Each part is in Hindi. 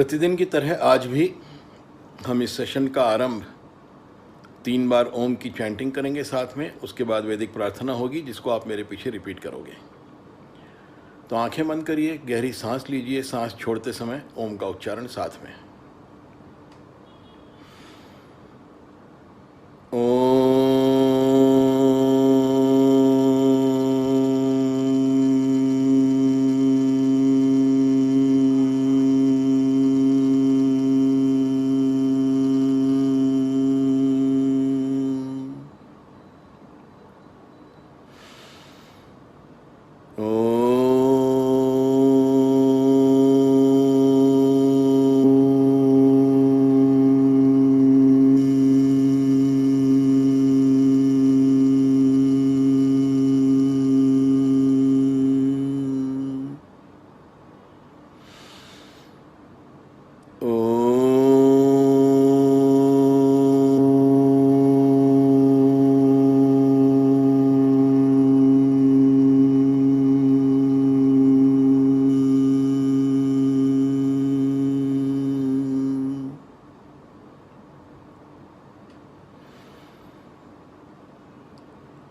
प्रतिदिन की तरह आज भी हम इस सेशन का आरंभ 3 बार ओम की चैंटिंग करेंगे साथ में। उसके बाद वैदिक प्रार्थना होगी जिसको आप मेरे पीछे रिपीट करोगे। तो आंखें बंद करिए, गहरी सांस लीजिए। सांस छोड़ते समय ओम का उच्चारण साथ में।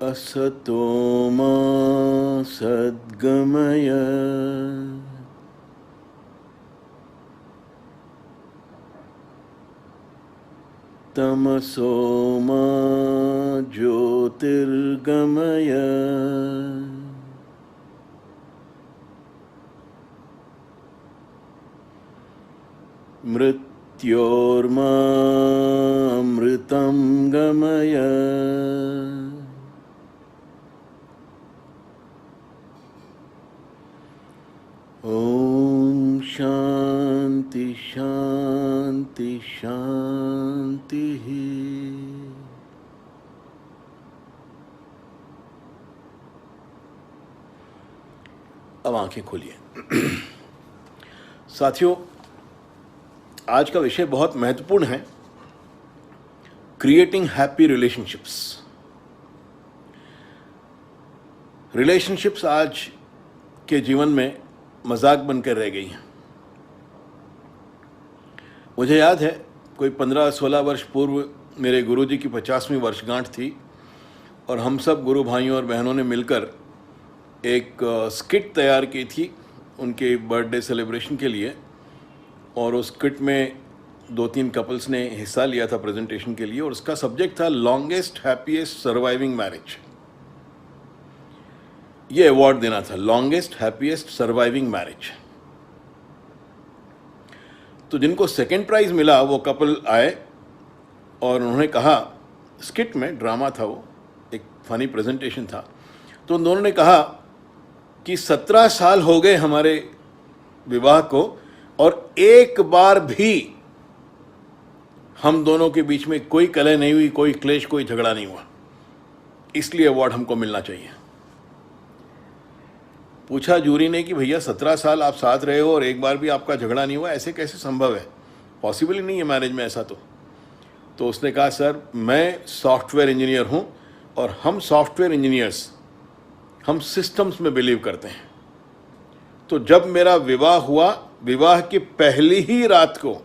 असतो मा सद्गमय तमसो मा ज्योतिर्गमय मृत्योर्मा अमृतं गमय। ओम शांति शांति शांति। अब आंखें खोलिए। साथियों, आज का विषय बहुत महत्वपूर्ण है, क्रिएटिंग हैप्पी रिलेशनशिप्स। रिलेशनशिप्स आज के जीवन में मजाक बनकर रह गई हैं। मुझे याद है कोई 15-16 वर्ष पूर्व मेरे गुरुजी की 50वीं वर्षगांठ थी और हम सब गुरु भाइयों और बहनों ने मिलकर एक स्किट तैयार की थी उनके बर्थडे सेलिब्रेशन के लिए। और उस स्किट में 2-3 कपल्स ने हिस्सा लिया था प्रेजेंटेशन के लिए और उसका सब्जेक्ट था लॉन्गेस्ट हैप्पीएस्ट सर्वाइविंग मैरिज। ये अवार्ड देना था, लॉन्गेस्ट हैप्पीएस्ट सर्वाइविंग मैरिज। तो जिनको सेकंड प्राइज मिला वो कपल आए और उन्होंने कहा, स्किट में ड्रामा था, वो एक फनी प्रेजेंटेशन था, तो उन दोनों ने कहा कि 17 साल हो गए हमारे विवाह को और एक बार भी हम दोनों के बीच में कोई कलह नहीं हुई, कोई क्लेश, कोई झगड़ा नहीं हुआ, इसलिए अवार्ड हमको मिलना चाहिए। पूछा जूरी ने कि भैया 17 साल आप साथ रहे हो और एक बार भी आपका झगड़ा नहीं हुआ, ऐसे कैसे संभव है? पॉसिबल ही नहीं है मैरिज में ऐसा। तो उसने कहा, सर मैं सॉफ्टवेयर इंजीनियर हूं और हम सॉफ्टवेयर इंजीनियर्स हम सिस्टम्स में बिलीव करते हैं। तो जब मेरा विवाह हुआ, विवाह की पहली ही रात को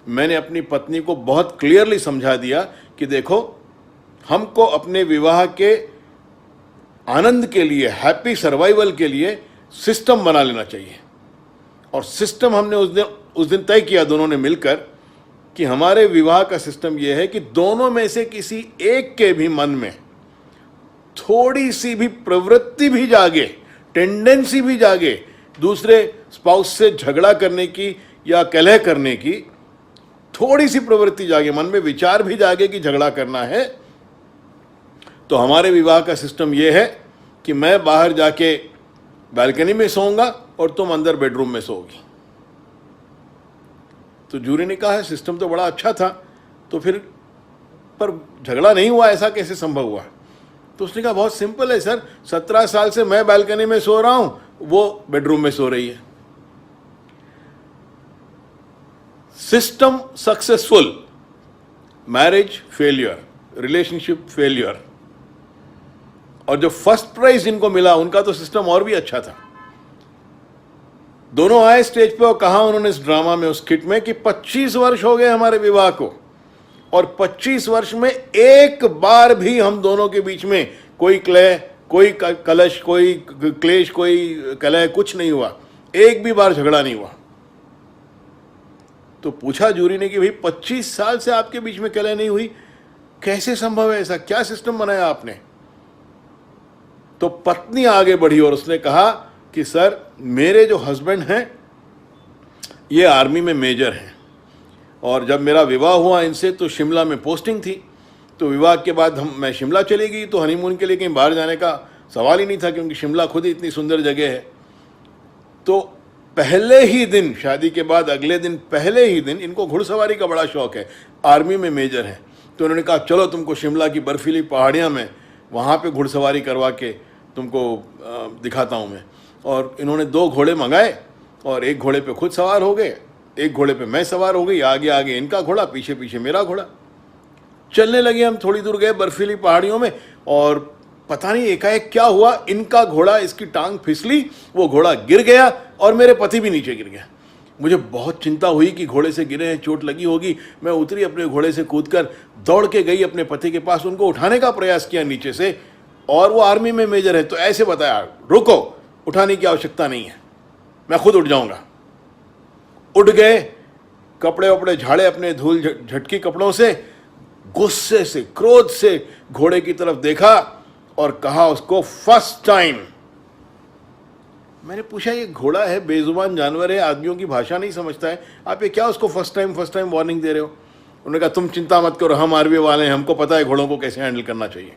मैंने अपनी पत्नी को बहुत क्लियरली समझा दिया कि देखो, हमको अपने विवाह के आनंद के लिए, हैप्पी सर्वाइवल के लिए सिस्टम बना लेना चाहिए। और सिस्टम हमने उस दिन तय किया दोनों ने मिलकर कि हमारे विवाह का सिस्टम यह है कि दोनों में से किसी एक के भी मन में थोड़ी सी भी प्रवृत्ति भी जागे, टेंडेंसी भी जागे दूसरे स्पाउस से झगड़ा करने की या कलह करने की, थोड़ी सी प्रवृत्ति जागे, मन में विचार भी जागे कि झगड़ा करना है, तो हमारे विवाह का सिस्टम यह है कि मैं बाहर जाके बालकनी में सोऊंगा और तुम अंदर बेडरूम में सोओगी। तो जूरी ने कहा है सिस्टम तो बड़ा अच्छा था, तो फिर पर झगड़ा नहीं हुआ, ऐसा कैसे संभव हुआ? तो उसने कहा बहुत सिंपल है सर, 17 साल से मैं बालकनी में सो रहा हूं, वो बेडरूम में सो रही है। System successful, marriage failure, relationship failure. और जो फर्स्ट प्राइज इनको मिला उनका तो सिस्टम और भी अच्छा था। दोनों आए स्टेज पे और कहा उन्होंने इस ड्रामा में, उस स्किट में, कि 25 वर्ष हो गए हमारे विवाह को और 25 वर्ष में एक बार भी हम दोनों के बीच में कोई क्लेश, कोई कलश, कोई क्लेश, कोई कलह, कुछ नहीं हुआ, एक भी बार झगड़ा नहीं हुआ। तो पूछा जूरी ने कि भाई 25 साल से आपके बीच में कलह नहीं हुई, कैसे संभव है ऐसा, क्या सिस्टम बनाया आपने? तो पत्नी आगे बढ़ी और उसने कहा कि सर, मेरे जो हस्बैंड हैं ये आर्मी में मेजर हैं और जब मेरा विवाह हुआ इनसे तो शिमला में पोस्टिंग थी, तो विवाह के बाद मैं शिमला चली गई, तो हनीमून के लिए कहीं बाहर जाने का सवाल ही नहीं था क्योंकि शिमला खुद ही इतनी सुंदर जगह है। तो पहले ही दिन, शादी के बाद अगले दिन, पहले ही दिन, इनको घुड़सवारी का बड़ा शौक है, आर्मी में मेजर है, तो उन्होंने कहा चलो तुमको शिमला की बर्फीली पहाड़ियाँ में वहाँ पे घुड़सवारी करवा के तुमको दिखाता हूँ मैं। और इन्होंने 2 घोड़े मंगाए और एक घोड़े पे खुद सवार हो गए, एक घोड़े पे मैं सवार हो गई, आगे आगे इनका घोड़ा, पीछे पीछे मेरा घोड़ा। चलने लगे, हम थोड़ी दूर गए बर्फीली पहाड़ियों में और पता नहीं एकाएक क्या हुआ, इनका घोड़ा, इसकी टांग फिसली, वो घोड़ा गिर गया और मेरे पति भी नीचे गिर गया। मुझे बहुत चिंता हुई कि घोड़े से गिरे हैं, चोट लगी होगी। मैं उतरी, अपने घोड़े से कूदकर दौड़ के गई अपने पति के पास, उनको उठाने का प्रयास किया नीचे से, और वो आर्मी में मेजर है तो ऐसे बताया, रुको, उठाने की आवश्यकता नहीं है, मैं खुद उठ जाऊंगा। उठ गए, कपड़े वपड़े झाड़े अपने धूल झटकी कपड़ों से, गुस्से से, क्रोध से घोड़े की तरफ देखा और कहा उसको, फर्स्ट टाइम। मैंने पूछा, ये घोड़ा है, बेजुबान जानवर है, आदमियों की भाषा नहीं समझता है, आप ये क्या उसको फर्स्ट टाइम वार्निंग दे रहे हो? उन्होंने कहा तुम चिंता मत करो, हम आर्मी वाले हैं, हमको पता है घोड़ों को कैसे हैंडल करना चाहिए।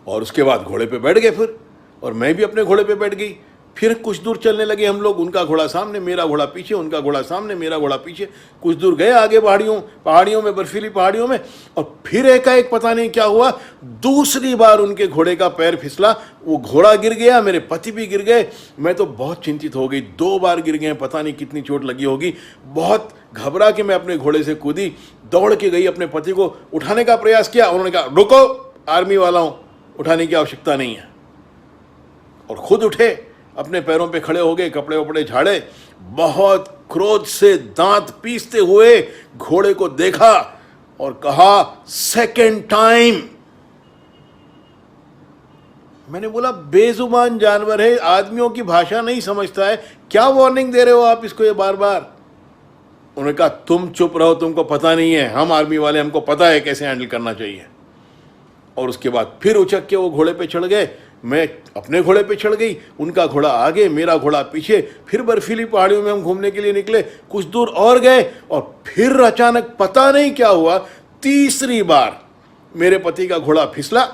और उसके बाद घोड़े पे बैठ गए फिर, और मैं भी अपने घोड़े पे बैठ गई। फिर कुछ दूर चलने लगे हम लोग, उनका घोड़ा सामने, मेरा घोड़ा पीछे, उनका घोड़ा सामने, मेरा घोड़ा पीछे। कुछ दूर गए आगे पहाड़ियों में, बर्फीली पहाड़ियों में, और फिर एकाएक पता नहीं क्या हुआ, दूसरी बार उनके घोड़े का पैर फिसला, वो घोड़ा गिर गया, मेरे पति भी गिर गए। मैं तो बहुत चिंतित हो गई, 2 बार गिर गए, पता नहीं कितनी चोट लगी होगी। बहुत घबरा के मैं अपने घोड़े से कूदी, दौड़ के गई, अपने पति को उठाने का प्रयास किया। उन्होंने कहा रुको, आर्मी वाला हूं, उठाने की आवश्यकता नहीं है। और खुद उठे, अपने पैरों पे खड़े हो गए, कपड़े वपड़े झाड़े, बहुत क्रोध से दांत पीसते हुए घोड़े को देखा और कहा, सेकंड टाइम। मैंने बोला, बेजुबान जानवर है, आदमियों की भाषा नहीं समझता है, क्या वार्निंग दे रहे हो आप इसको ये बार बार? उन्होंने कहा तुम चुप रहो, तुमको पता नहीं है, हम आर्मी वाले, हमको पता है कैसे हैंडल करना चाहिए। और उसके बाद फिर उचक के वो घोड़े पे चढ़ गए, मैं अपने घोड़े पे चढ़ गई, उनका घोड़ा आगे, मेरा घोड़ा पीछे। फिर बर्फीली पहाड़ियों में हम घूमने के लिए निकले, कुछ दूर और गए, और फिर अचानक पता नहीं क्या हुआ, तीसरी बार मेरे पति का घोड़ा फिसला,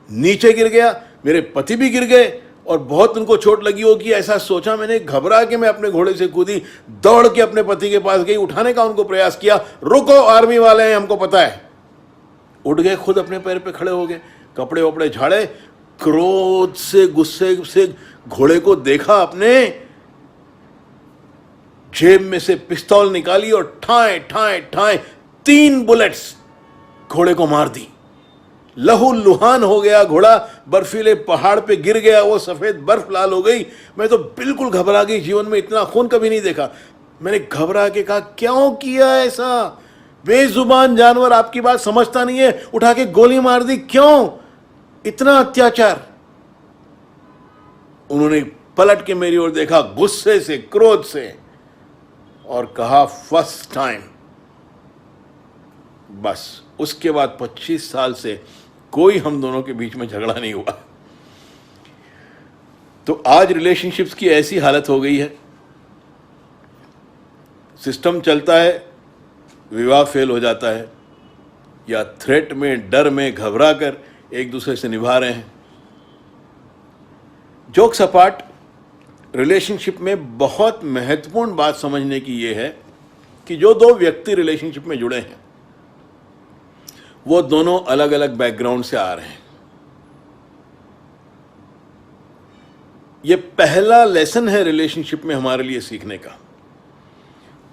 नीचे गिर गया, मेरे पति भी गिर गए और बहुत उनको चोट लगी होगी ऐसा सोचा मैंने। घबरा के मैं अपने घोड़े से कूदी, दौड़ के अपने पति के पास गई, उठाने का उनको प्रयास किया, रुको, आर्मी वाले हैं, हमको पता है। उठ गए, खुद अपने पैर पे खड़े हो गए, कपड़े वपड़े झाड़े, क्रोध से, गुस्से से घोड़े को देखा, अपने जेब में से पिस्तौल निकाली और ठाए ठाए ठाए 3 बुलेट्स घोड़े को मार दी। लहू लुहान हो गया घोड़ा, बर्फीले पहाड़ पे गिर गया, वो सफेद बर्फ लाल हो गई। मैं तो बिल्कुल घबरा गई, जीवन में इतना खून कभी नहीं देखा। मैंने घबरा के कहा, क्यों किया ऐसा? बेजुबान जानवर, आपकी बात समझता नहीं है, उठा के गोली मार दी, क्यों इतना अत्याचार? उन्होंने पलट के मेरी ओर देखा गुस्से से, क्रोध से, और कहा, फर्स्ट टाइम। बस उसके बाद 25 साल से कोई हम दोनों के बीच में झगड़ा नहीं हुआ। तो आज रिलेशनशिप्स की ऐसी हालत हो गई है, सिस्टम चलता है, विवाह फेल हो जाता है, या थ्रेट में, डर में घबरा कर एक दूसरे से निभा रहे हैं। जोक्स अपार्ट, रिलेशनशिप में बहुत महत्वपूर्ण बात समझने की यह है कि जो 2 व्यक्ति रिलेशनशिप में जुड़े हैं वो दोनों अलग अलग बैकग्राउंड से आ रहे हैं। ये पहला लेसन है रिलेशनशिप में हमारे लिए सीखने का।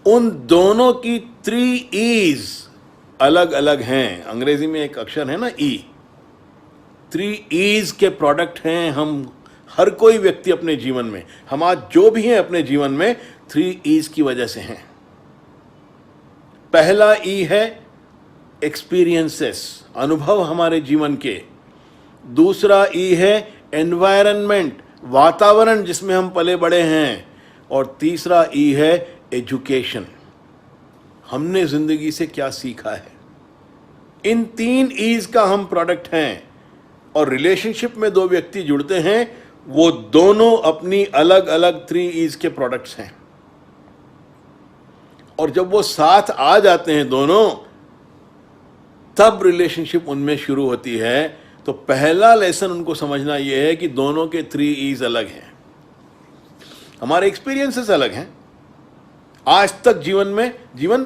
उन दोनों की 3 E's अलग अलग हैं। अंग्रेजी में एक अक्षर है ना, ई, 3 E's के प्रोडक्ट हैं हर कोई व्यक्ति अपने जीवन में, हम आज जो भी हैं अपने जीवन में 3 E's की वजह से हैं। पहला ई है एक्सपीरियंसेस, अनुभव हमारे जीवन के। दूसरा ई है एनवायरनमेंट, वातावरण जिसमें हम पले बड़े हैं। और तीसरा ई है एजुकेशन, हमने जिंदगी से क्या सीखा है। इन 3 E's का हम प्रोडक्ट हैं। और रिलेशनशिप में दो व्यक्ति जुड़ते हैं, वो दोनों अपनी अलग अलग 3 E's के प्रोडक्ट्स हैं। और जब वो साथ आ जाते हैं दोनों, तब रिलेशनशिप उनमें शुरू होती है। तो पहला लेसन उनको समझना यह है कि दोनों के 3 E's अलग हैं, हमारे एक्सपीरियंसेस अलग हैं। आज तक जीवन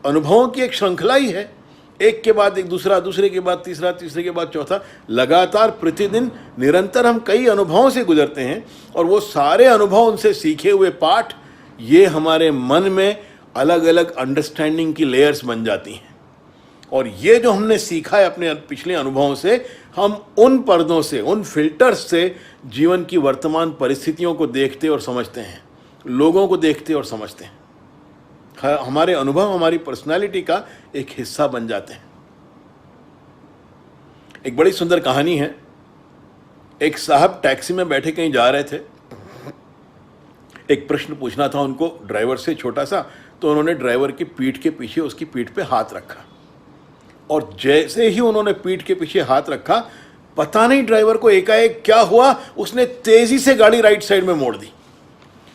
अनुभवों की एक श्रृंखला ही है, एक के बाद एक दूसरा, दूसरे के बाद तीसरा, तीसरे के बाद चौथा, लगातार प्रतिदिन निरंतर हम कई अनुभवों से गुजरते हैं। और वो सारे अनुभव, उनसे सीखे हुए पाठ, ये हमारे मन में अलग अलग अंडरस्टैंडिंग की लेयर्स बन जाती हैं। और ये जो हमने सीखा है अपने पिछले अनुभवों से, हम उन पर्दों से, उन फिल्टर्स से जीवन की वर्तमान परिस्थितियों को देखते और समझते हैं, लोगों को देखते और समझते हैं। हमारे अनुभव हमारी पर्सनालिटी का एक हिस्सा बन जाते हैं। एक बड़ी सुंदर कहानी है। एक साहब टैक्सी में बैठे कहीं जा रहे थे। एक प्रश्न पूछना था उनको ड्राइवर से, छोटा सा। तो उन्होंने ड्राइवर की पीठ के पीछे, उसकी पीठ पे हाथ रखा। और जैसे ही उन्होंने पीठ के पीछे हाथ रखा, पता नहीं ड्राइवर को एकाएक क्या हुआ, उसने तेजी से गाड़ी राइट साइड में मोड़ दी।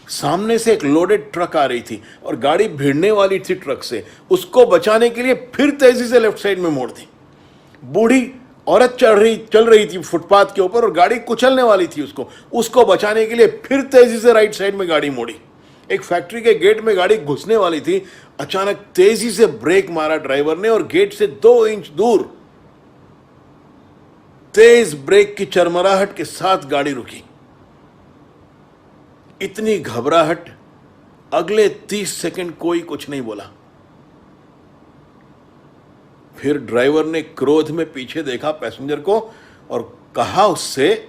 सामने से एक लोडेड ट्रक आ रही थी और गाड़ी भिड़ने वाली थी ट्रक से। उसको बचाने के लिए फिर तेजी से लेफ्ट साइड में मोड़ दी। बूढ़ी औरत चल रही थी फुटपाथ के ऊपर और गाड़ी कुचलने वाली थी उसको बचाने के लिए फिर तेजी से राइट साइड में गाड़ी मोड़ी। एक फैक्ट्री के गेट में गाड़ी घुसने वाली थी, अचानक तेजी से ब्रेक मारा ड्राइवर ने और गेट से 2 इंच दूर तेज ब्रेक की चरमराहट के साथ गाड़ी रुकी। इतनी घबराहट, अगले 30 सेकंड कोई कुछ नहीं बोला। फिर ड्राइवर ने क्रोध में पीछे देखा पैसेंजर को और कहा उससे,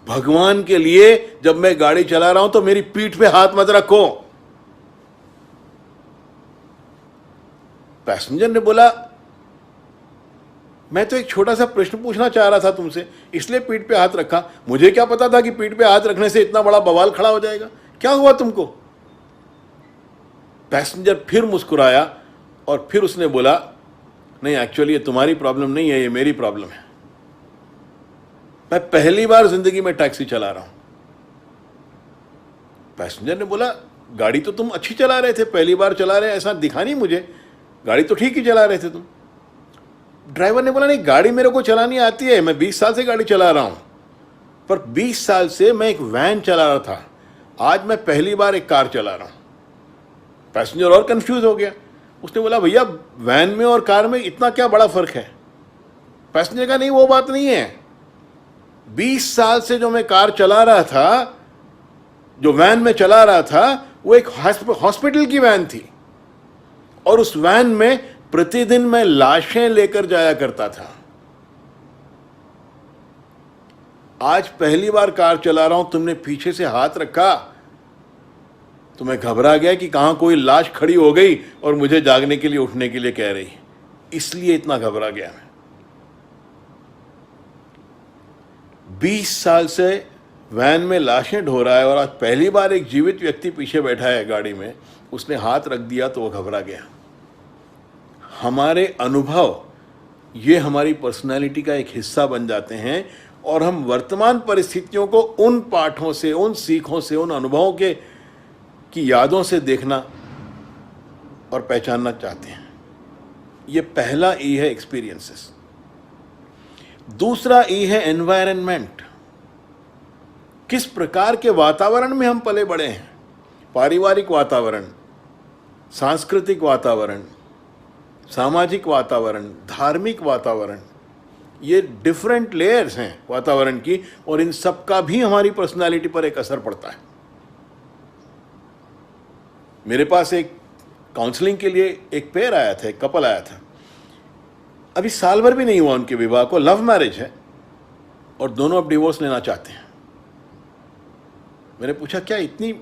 भगवान के लिए जब मैं गाड़ी चला रहा हूं तो मेरी पीठ पे हाथ मत रखो। पैसेंजर ने बोला, मैं तो एक छोटा सा प्रश्न पूछना चाह रहा था तुमसे, इसलिए पीठ पे हाथ रखा। मुझे क्या पता था कि पीठ पे हाथ रखने से इतना बड़ा बवाल खड़ा हो जाएगा। क्या हुआ तुमको? पैसेंजर फिर मुस्कुराया और फिर उसने बोला, नहीं एक्चुअली ये तुम्हारी प्रॉब्लम नहीं है, ये मेरी प्रॉब्लम है। मैं पहली बार जिंदगी में टैक्सी चला रहा हूं। पैसेंजर ने बोला, गाड़ी तो तुम अच्छी चला रहे थे, पहली बार चला रहे, ऐसा दिखा नहीं मुझे, गाड़ी तो ठीक ही चला रहे थे तुम। ड्राइवर ने बोला, नहीं गाड़ी मेरे को चलानी आती है, मैं 20 साल से गाड़ी चला रहा हूं, पर 20 साल से मैं एक वैन चला रहा था, आज मैं पहली बार एक कार चला रहा हूं। पैसेंजर और कंफ्यूज हो गया। उसने बोला, भैया वैन में और कार में इतना क्या बड़ा फर्क है? पैसेंजर का, नहीं वो बात नहीं है, 20 साल से जो मैं कार चला रहा था, जो वैन में चला रहा था, वो एक हॉस्पिटल की वैन थी और उस वैन में प्रतिदिन मैं लाशें लेकर जाया करता था। आज पहली बार कार चला रहा हूं, तुमने पीछे से हाथ रखा तो मैं घबरा गया कि कहां कोई लाश खड़ी हो गई और मुझे जागने के लिए, उठने के लिए कह रही, इसलिए इतना घबरा गया मैं। 20 साल से वैन में लाशें ढो रहा है और आज पहली बार एक जीवित व्यक्ति पीछे बैठा है गाड़ी में, उसने हाथ रख दिया तो वो घबरा गया। हमारे अनुभव ये हमारी पर्सनालिटी का एक हिस्सा बन जाते हैं और हम वर्तमान परिस्थितियों को उन पाठों से, उन सीखों से, उन अनुभवों की यादों से देखना और पहचानना चाहते हैं। ये पहला ई है एक्सपीरियंसेस। दूसरा ई है एनवायरनमेंट, किस प्रकार के वातावरण में हम पले बड़े हैं। पारिवारिक वातावरण, सांस्कृतिक वातावरण, सामाजिक वातावरण, धार्मिक वातावरण, ये डिफरेंट लेयर्स हैं वातावरण की और इन सब का भी हमारी पर्सनालिटी पर एक असर पड़ता है। मेरे पास एक काउंसलिंग के लिए एक पेयर आया था, एक कपल आया था। अभी साल भर भी नहीं हुआ उनके विवाह को, लव मैरिज है और दोनों अब डिवोर्स लेना चाहते हैं। मैंने पूछा क्या इतनी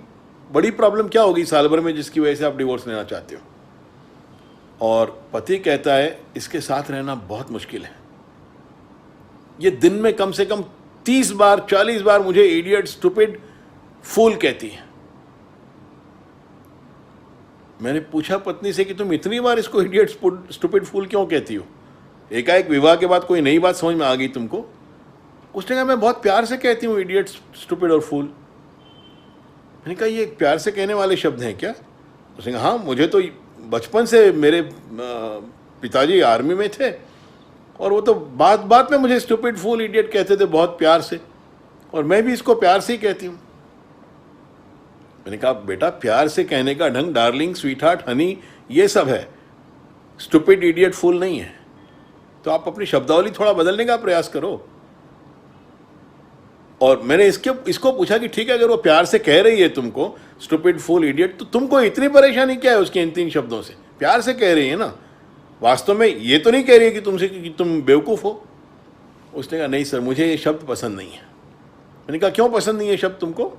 बड़ी प्रॉब्लम क्या होगी साल भर में जिसकी वजह से आप डिवोर्स लेना चाहते हो? और पति कहता है इसके साथ रहना बहुत मुश्किल है, ये दिन में कम से कम 30 बार 40 बार मुझे इडियट, स्टूपिड, फूल कहती है। मैंने पूछा पत्नी से कि तुम इतनी बार इसको इडियट, स्टूपिड, फूल क्यों कहती हो? एकाएक विवाह के बाद कोई नई बात समझ में आ गई तुमको? उसने कहा मैं बहुत प्यार से कहती हूँ इडियट, स्टूपिड और फूल। मैंने कहा ये प्यार से कहने वाले शब्द हैं क्या? उसने कहा हाँ, मुझे तो बचपन से मेरे पिताजी आर्मी में थे और वो तो बात बात में मुझे स्टूपिड, फूल, इडियट कहते थे बहुत प्यार से, और मैं भी इसको प्यार से ही कहती हूँ। मैंने कहा बेटा प्यार से कहने का ढंग डार्लिंग, स्वीट हार्ट, हनी, ये सब है, स्टूपिड, इडियट, फूल नहीं है। तो आप अपनी शब्दावली थोड़ा बदलने का प्रयास करो। और मैंने इसको पूछा कि ठीक है अगर वो प्यार से कह रही है तुमको स्टूपिड, फूल, इडियट, तो तुमको इतनी परेशानी क्या है उसके इन 3 शब्दों से? प्यार से कह रही है ना, वास्तव में ये तो नहीं कह रही है कि तुमसे कि तुम बेवकूफ़ हो। उसने कहा नहीं सर मुझे ये शब्द पसंद नहीं है। मैंने कहा क्यों पसंद नहीं है शब्द तुमको?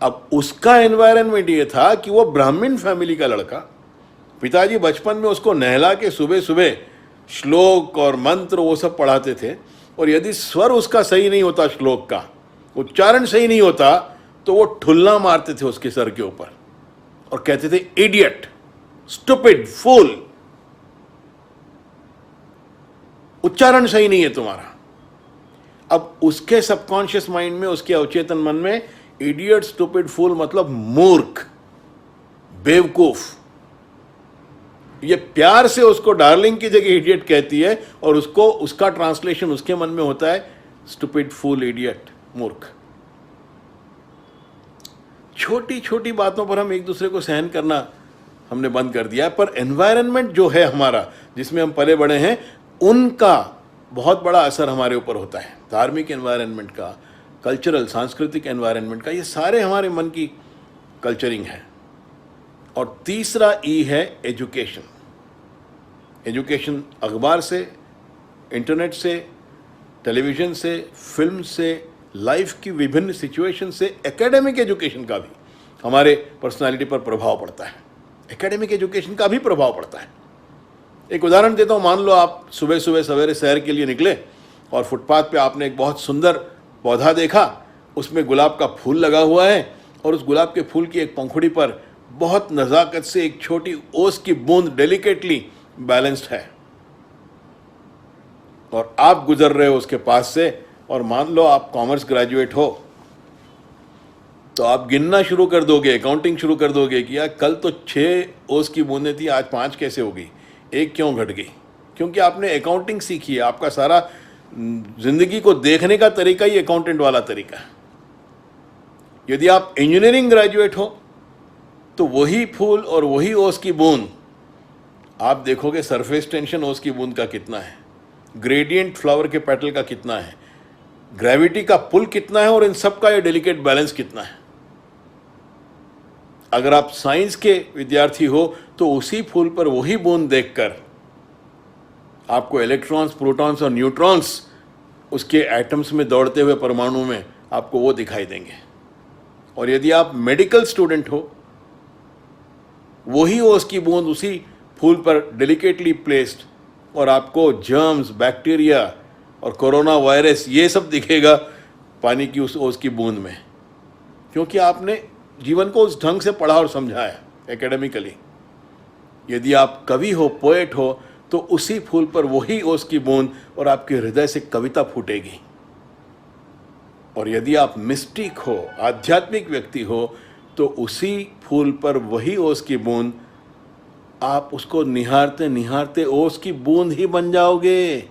अब उसका एनवायरनमेंट ये था कि वो ब्राह्मण फैमिली का लड़का, पिताजी बचपन में उसको नहला के सुबह सुबह श्लोक और मंत्र वो सब पढ़ाते थे, और यदि स्वर उसका सही नहीं होता, श्लोक का उच्चारण सही नहीं होता, तो वो ठुल्ला मारते थे उसके सर के ऊपर और कहते थे इडियट, स्टूपिड, फूल, उच्चारण सही नहीं है तुम्हारा। अब उसके सबकॉन्शियस माइंड में, उसके अवचेतन मन में इडियट, स्टूपिड, फूल मतलब मूर्ख, बेवकूफ। ये प्यार से उसको डार्लिंग की जगह इडियट कहती है, और उसका ट्रांसलेशन उसके मन में होता है स्टूपिड, फूल, इडियट, मूर्ख। छोटी छोटी बातों पर हम एक दूसरे को सहन करना हमने बंद कर दिया है, पर एनवायरनमेंट जो है हमारा, जिसमें हम पले बड़े हैं, उनका बहुत बड़ा असर हमारे ऊपर होता है। धार्मिक एनवायरनमेंट का, कल्चरल, सांस्कृतिक एनवायरनमेंट का, ये सारे हमारे मन की कल्चरिंग है। और तीसरा ई है एजुकेशन। एजुकेशन अखबार से, इंटरनेट से, टेलीविज़न से, फिल्म से, लाइफ की विभिन्न सिचुएशन से, एकेडमिक एजुकेशन का भी हमारे पर्सनालिटी पर प्रभाव पड़ता है। एकेडमिक एजुकेशन का भी प्रभाव पड़ता है। एक उदाहरण देता हूँ, मान लो आप सुबह सुबह सवेरे सैर के लिए निकले और फुटपाथ पे आपने एक बहुत सुंदर पौधा देखा, उसमें गुलाब का फूल लगा हुआ है, और उस गुलाब के फूल की एक पंखुड़ी पर बहुत नज़ाकत से एक छोटी ओस की बूंद डेलिकेटली बैलेंस्ड है, और आप गुजर रहे हो उसके पास से, और मान लो आप कॉमर्स ग्रेजुएट हो, तो आप गिनना शुरू कर दोगे, अकाउंटिंग शुरू कर दोगे कि यार कल तो 6 ओस की बूंदें थी, आज 5 कैसे हो गई, 1 क्यों घट गई? क्योंकि आपने अकाउंटिंग सीखी है। आपका सारा जिंदगी को देखने का तरीका ही अकाउंटेंट वाला तरीका है। यदि आप इंजीनियरिंग ग्रेजुएट हो तो वही फूल और वही ओस की बूंद आप देखोगे, सरफेस टेंशन ओस की बूंद का कितना है, ग्रेडियंट फ्लावर के पेटल का कितना है, ग्रेविटी का पुल कितना है, और इन सब का ये डेलिकेट बैलेंस कितना है। अगर आप साइंस के विद्यार्थी हो तो उसी फूल पर वही बूंद देखकर आपको इलेक्ट्रॉन्स, प्रोटॉन्स और न्यूट्रॉन्स उसके एटम्स में दौड़ते हुए परमाणु में आपको वो दिखाई देंगे। और यदि आप मेडिकल स्टूडेंट हो, वही ओस की बूंद उसी फूल पर डेलिकेटली प्लेस्ड, और आपको जर्म्स, बैक्टीरिया और कोरोना वायरस ये सब दिखेगा पानी की उस ओस की बूंद में, क्योंकि आपने जीवन को उस ढंग से पढ़ा और समझा है एकेडमिकली। यदि आप कवि हो, पोएट हो, तो उसी फूल पर वही ओस की बूंद और आपके हृदय से कविता फूटेगी। और यदि आप मिस्टिक हो, आध्यात्मिक व्यक्ति हो, तो उसी फूल पर वही ओस की बूंद, आप उसको निहारते निहारते ओस की बूंद ही बन जाओगे।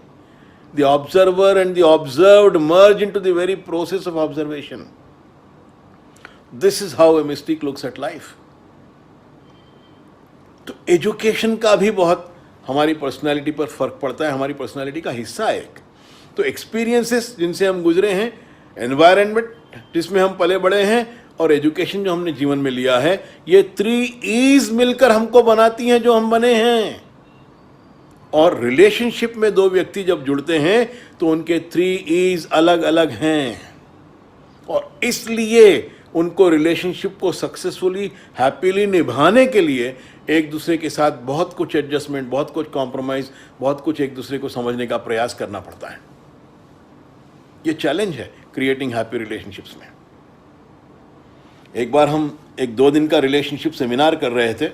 The observer and the observed merge into the very process of observation. This is how a mystic looks at life. तो एजुकेशन का भी बहुत हमारी पर्सनालिटी पर फर्क पड़ता है, हमारी पर्सनालिटी का हिस्सा है एक। तो एक्सपीरियंसेस जिनसे हम गुजरे हैं, एनवायरनमेंट जिसमें हम पले बड़े हैं, और एजुकेशन जो हमने जीवन में लिया है, ये 3 E's मिलकर हमको बनाती हैं जो हम बने हैं। और रिलेशनशिप में 2 व्यक्ति जब जुड़ते हैं तो उनके 3 E's अलग अलग हैं, और इसलिए उनको रिलेशनशिप को सक्सेसफुली हैप्पीली निभाने के लिए एक दूसरे के साथ बहुत कुछ एडजस्टमेंट, बहुत कुछ कॉम्प्रोमाइज़, बहुत कुछ एक दूसरे को समझने का प्रयास करना पड़ता है। ये चैलेंज है क्रिएटिंग हैप्पी रिलेशनशिप्स में। एक बार हम एक 2 दिन का रिलेशनशिप सेमिनार कर रहे थे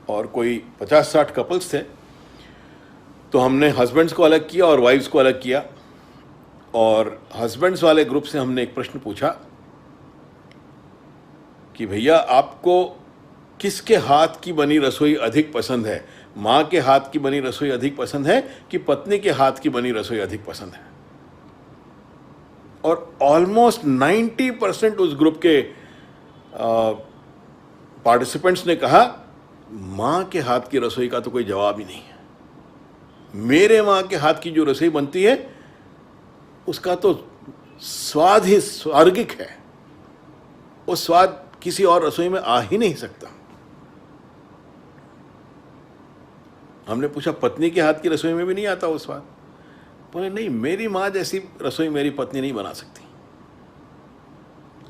और कोई 50-60 कपल्स थे, तो हमने हस्बैंड्स को अलग किया और वाइफ्स को अलग किया। और हस्बैंड्स वाले ग्रुप से हमने एक प्रश्न पूछा कि भैया आपको किसके हाथ की बनी रसोई अधिक पसंद है? माँ के हाथ की बनी रसोई अधिक पसंद है कि पत्नी के हाथ की बनी रसोई अधिक पसंद है? और ऑलमोस्ट 90% उस ग्रुप के पार्टिसिपेंट्स ने कहा माँ के हाथ की रसोई का तो कोई जवाब ही नहीं है। मेरे माँ के हाथ की जो रसोई बनती है उसका तो स्वाद ही स्वर्गिक है, वो स्वाद किसी और रसोई में आ ही नहीं सकता। हमने पूछा पत्नी के हाथ की रसोई में भी नहीं आता वो स्वाद? बोले नहीं, मेरी माँ जैसी रसोई मेरी पत्नी नहीं बना सकती।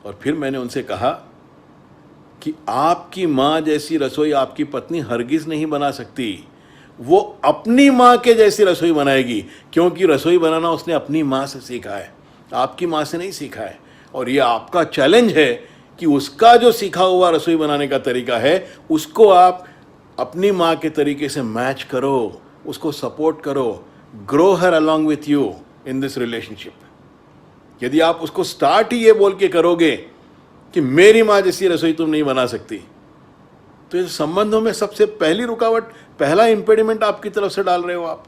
और फिर मैंने उनसे कहा कि आपकी माँ जैसी रसोई आपकी पत्नी हरगिज नहीं बना सकती, वो अपनी माँ के जैसी रसोई बनाएगी, क्योंकि रसोई बनाना उसने अपनी माँ से सीखा है, आपकी माँ से नहीं सीखा है। और ये आपका चैलेंज है कि उसका जो सीखा हुआ रसोई बनाने का तरीका है उसको आप अपनी माँ के तरीके से मैच करो, उसको सपोर्ट करो, grow her along with you in this relationship. यदि आप उसको स्टार्ट ही ये बोल के करोगे कि मेरी माँ जैसी रसोई तुम नहीं बना सकती, तो इस संबंधों में सबसे पहली रुकावट, पहला इंपेडिमेंट आपकी तरफ से डाल रहे हो आप।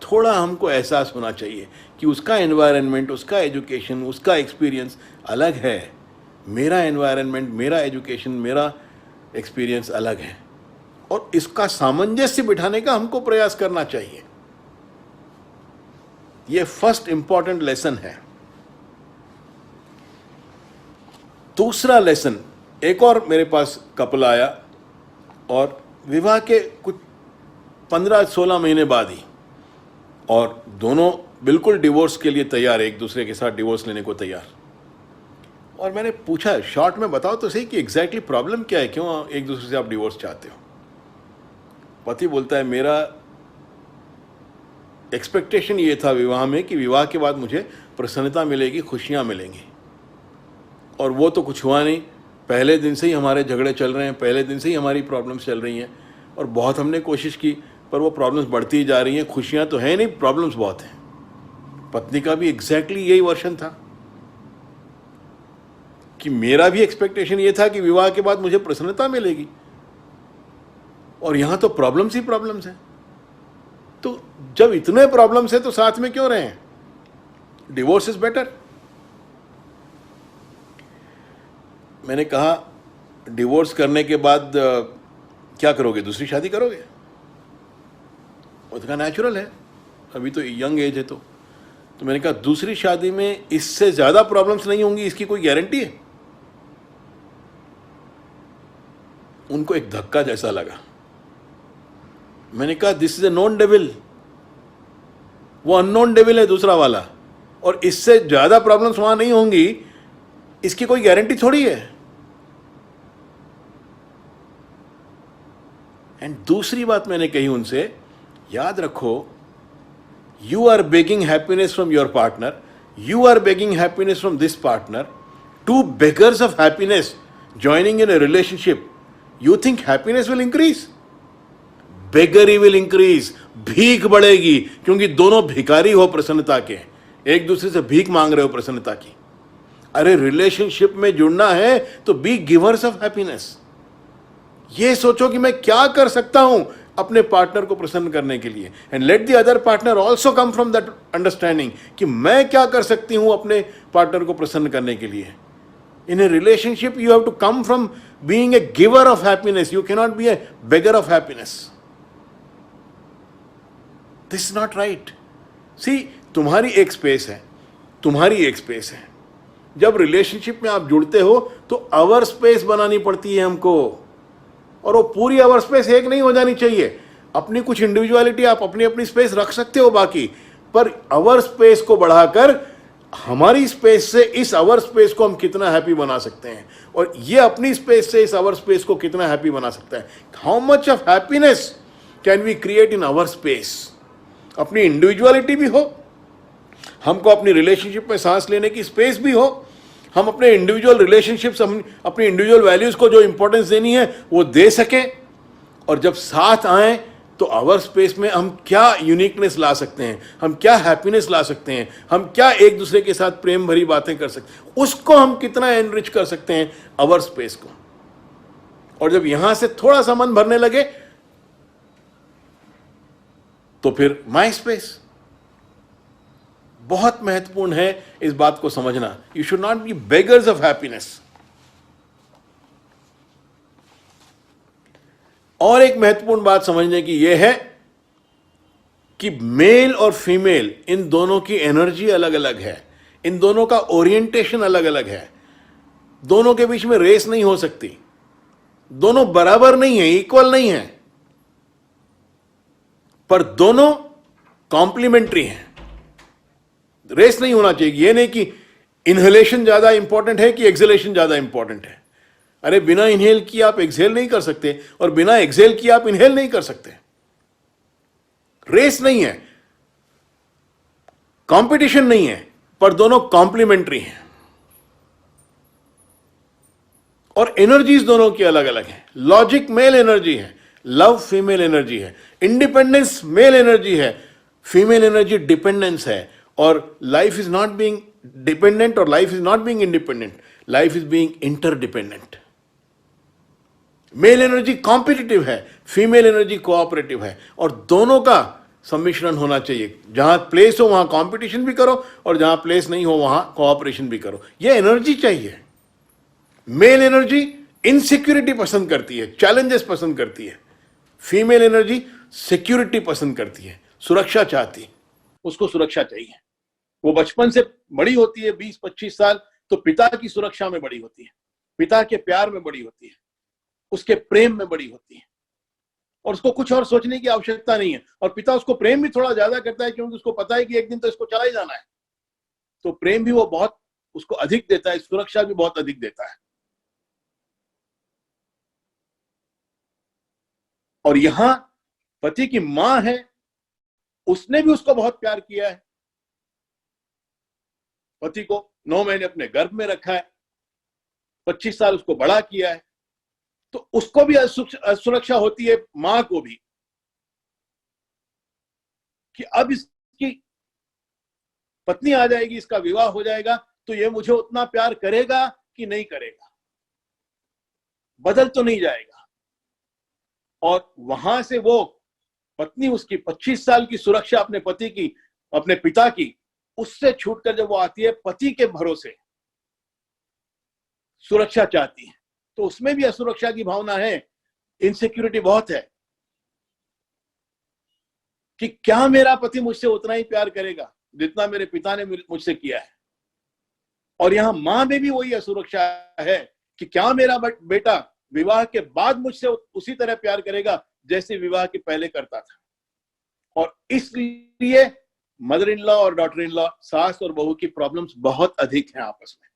थोड़ा हमको एहसास होना चाहिए कि उसका एनवायरनमेंट, उसका एजुकेशन, उसका एक्सपीरियंस अलग है, मेरा एनवायरनमेंट, मेरा एजुकेशन, मेरा एक्सपीरियंस अलग है, और इसका सामंजस्य बिठाने का हमको प्रयास करना चाहिए। यह फर्स्ट इंपॉर्टेंट लेसन है। दूसरा लेसन, एक और मेरे पास कपल आया और विवाह के कुछ 15-16 महीने बाद ही, और दोनों बिल्कुल डिवोर्स के लिए तैयार, एक दूसरे के साथ डिवोर्स लेने को तैयार। और मैंने पूछा शॉर्ट में बताओ तो सही कि एग्जैक्टली प्रॉब्लम क्या है, क्यों एक दूसरे से आप डिवोर्स चाहते हो? पति बोलता है मेरा एक्सपेक्टेशन ये था विवाह में कि विवाह के बाद मुझे प्रसन्नता मिलेगी, खुशियाँ मिलेंगी, और वो तो कुछ हुआ नहीं। पहले दिन से ही हमारे झगड़े चल रहे हैं, पहले दिन से ही हमारी प्रॉब्लम्स चल रही हैं, और बहुत हमने कोशिश की पर वो प्रॉब्लम्स बढ़ती ही जा रही हैं। खुशियाँ तो हैं नहीं, प्रॉब्लम्स बहुत हैं। पत्नी का भी एग्जैक्टली यही वर्शन था कि मेरा भी एक्सपेक्टेशन ये था कि विवाह के बाद मुझे प्रसन्नता मिलेगी, और यहाँ तो प्रॉब्लम्स ही प्रॉब्लम्स हैं। तो जब इतने प्रॉब्लम्स हैं तो साथ में क्यों रहें? Divorce is better. मैंने कहा डिवोर्स करने के बाद क्या करोगे? दूसरी शादी करोगे? उसका नेचुरल है, अभी तो यंग एज है। तो मैंने कहा दूसरी शादी में इससे ज़्यादा प्रॉब्लम्स नहीं होंगी, इसकी कोई गारंटी है? उनको एक धक्का जैसा लगा। मैंने कहा this is a known devil, वो अननोन डेविल है दूसरा वाला, और इससे ज़्यादा प्रॉब्लम्स वहाँ नहीं होंगी, इसकी कोई गारंटी थोड़ी है। एंड दूसरी बात मैंने कही उनसे, याद रखो, you are begging happiness from your partner, you are begging happiness from this partner, two beggars of happiness joining in a relationship, you think happiness will increase? Beggary will increase, भीख बढ़ेगी, क्योंकि दोनों भिखारी हो प्रसन्नता के, एक दूसरे से भीख मांग रहे हो प्रसन्नता की। अरे रिलेशनशिप में जुड़ना है तो बी गिवर्स ऑफ हैप्पीनेस। ये सोचो कि मैं क्या कर सकता हूं अपने पार्टनर को प्रसन्न करने के लिए, and let the other partner also come from that understanding कि मैं क्या कर सकती हूं अपने पार्टनर को प्रसन्न करने के लिए। In a relationship you have to come from being a giver of happiness, you can not be a beggar of happiness. This is not right. See, तुम्हारी एक स्पेस है, तुम्हारी एक स्पेस है। जब रिलेशनशिप में आप जुड़ते हो तो अवर स्पेस बनानी पड़ती है हमको, और वो पूरी अवर स्पेस एक नहीं हो जानी चाहिए। अपनी कुछ इंडिविजुअलिटी आप अपनी अपनी स्पेस रख सकते हो बाकी, पर अवर स्पेस को बढ़ाकर हमारी स्पेस से इस आवर स्पेस को हम कितना हैप्पी बना सकते हैं, और ये अपनी स्पेस से इस आवर स्पेस को कितना हैप्पी बना सकता है. How much of happiness can we create in our space. अपनी इंडिविजुअलिटी भी हो, हमको अपनी रिलेशनशिप में सांस लेने की स्पेस भी हो, हम अपने इंडिविजुअल रिलेशनशिप्स, हम अपनी इंडिविजुअल वैल्यूज को जो इंपॉर्टेंस देनी है वो दे सकें, और जब साथ आए तो आवर स्पेस में हम क्या यूनिकनेस ला सकते हैं, हम क्या हैप्पीनेस ला सकते हैं, हम क्या एक दूसरे के साथ प्रेम भरी बातें कर सकते हैं, उसको हम कितना एनरिच कर सकते हैं आवर स्पेस को. और जब यहां से थोड़ा सा मन भरने लगे तो फिर माई स्पेस. बहुत महत्वपूर्ण है इस बात को समझना. You should not be beggars of happiness. और एक महत्वपूर्ण बात समझने की यह है कि मेल और फीमेल, इन दोनों की एनर्जी अलग अलग है, इन दोनों का ओरिएंटेशन अलग अलग है. दोनों के बीच में रेस नहीं हो सकती. दोनों बराबर नहीं है, इक्वल नहीं है, पर दोनों कॉम्प्लीमेंट्री हैं. रेस नहीं होना चाहिए. यह नहीं कि इनहेलेशन ज्यादा इंपॉर्टेंट है कि एक्सहेलेशन ज्यादा इंपॉर्टेंट है. अरे बिना इनहेल किए आप एक्सहेल नहीं कर सकते, और बिना एक्सहेल किए आप इनहेल नहीं कर सकते. रेस नहीं है, कंपटीशन नहीं है, पर दोनों कॉम्प्लीमेंट्री हैं. और एनर्जीज दोनों की अलग अलग है. लॉजिक मेल एनर्जी है, लव फीमेल एनर्जी है, इंडिपेंडेंस मेल एनर्जी है, फीमेल एनर्जी डिपेंडेंस है. और life is not being dependent और life is not being independent, life is being interdependent. Male energy competitive है, फीमेल एनर्जी कोऑपरेटिव है, और दोनों का सम्मिश्रण होना चाहिए. जहां प्लेस हो वहां कंपटीशन भी करो, और जहां प्लेस नहीं हो वहां कोऑपरेशन भी करो. यह एनर्जी चाहिए. मेल एनर्जी इनसिक्योरिटी पसंद करती है, चैलेंजेस पसंद करती है. फीमेल एनर्जी सिक्योरिटी पसंद करती है, सुरक्षा चाहती है. उसको सुरक्षा चाहिए. वो बचपन से बड़ी होती है 20-25 साल, तो पिता की सुरक्षा में बड़ी होती है, पिता के प्यार में बड़ी होती है, उसके प्रेम में बड़ी होती है, और उसको कुछ और सोचने की आवश्यकता नहीं है. और पिता उसको प्रेम भी थोड़ा ज्यादा करता है, क्योंकि उसको पता है कि एक दिन तो इसको चला ही जाना है. तो प्रेम भी वो बहुत उसको अधिक देता है, सुरक्षा भी बहुत अधिक देता है. और यहां पति की मां है, उसने भी उसको बहुत प्यार किया है. पति को 9 महीने अपने गर्भ में रखा है, 25 साल उसको बड़ा किया है, तो उसको भी असुरक्षा होती है, मां को भी, कि अब इसकी पत्नी आ जाएगी, इसका विवाह हो जाएगा, तो ये मुझे उतना प्यार करेगा कि नहीं करेगा, बदल तो नहीं जाएगा. और वहां से वो पत्नी, उसकी 25 साल की सुरक्षा अपने पति की, अपने पिता की, उससे छूटकर जब वो आती है पति के भरोसे सुरक्षा चाहती है, तो उसमें भी असुरक्षा की भावना है, इनसिक्योरिटी बहुत है कि क्या मेरा पति मुझसे उतना ही प्यार करेगा जितना मेरे पिता ने मुझसे किया है. और यहां मां में भी वही असुरक्षा है कि क्या मेरा बेटा विवाह के बाद मुझसे उसी तरह प्यार करेगा जैसे विवाह के पहले करता था. और इसलिए मदर इन लॉ और डॉटर इन लॉ, सास और बहू की प्रॉब्लम्स बहुत अधिक हैं आपस में.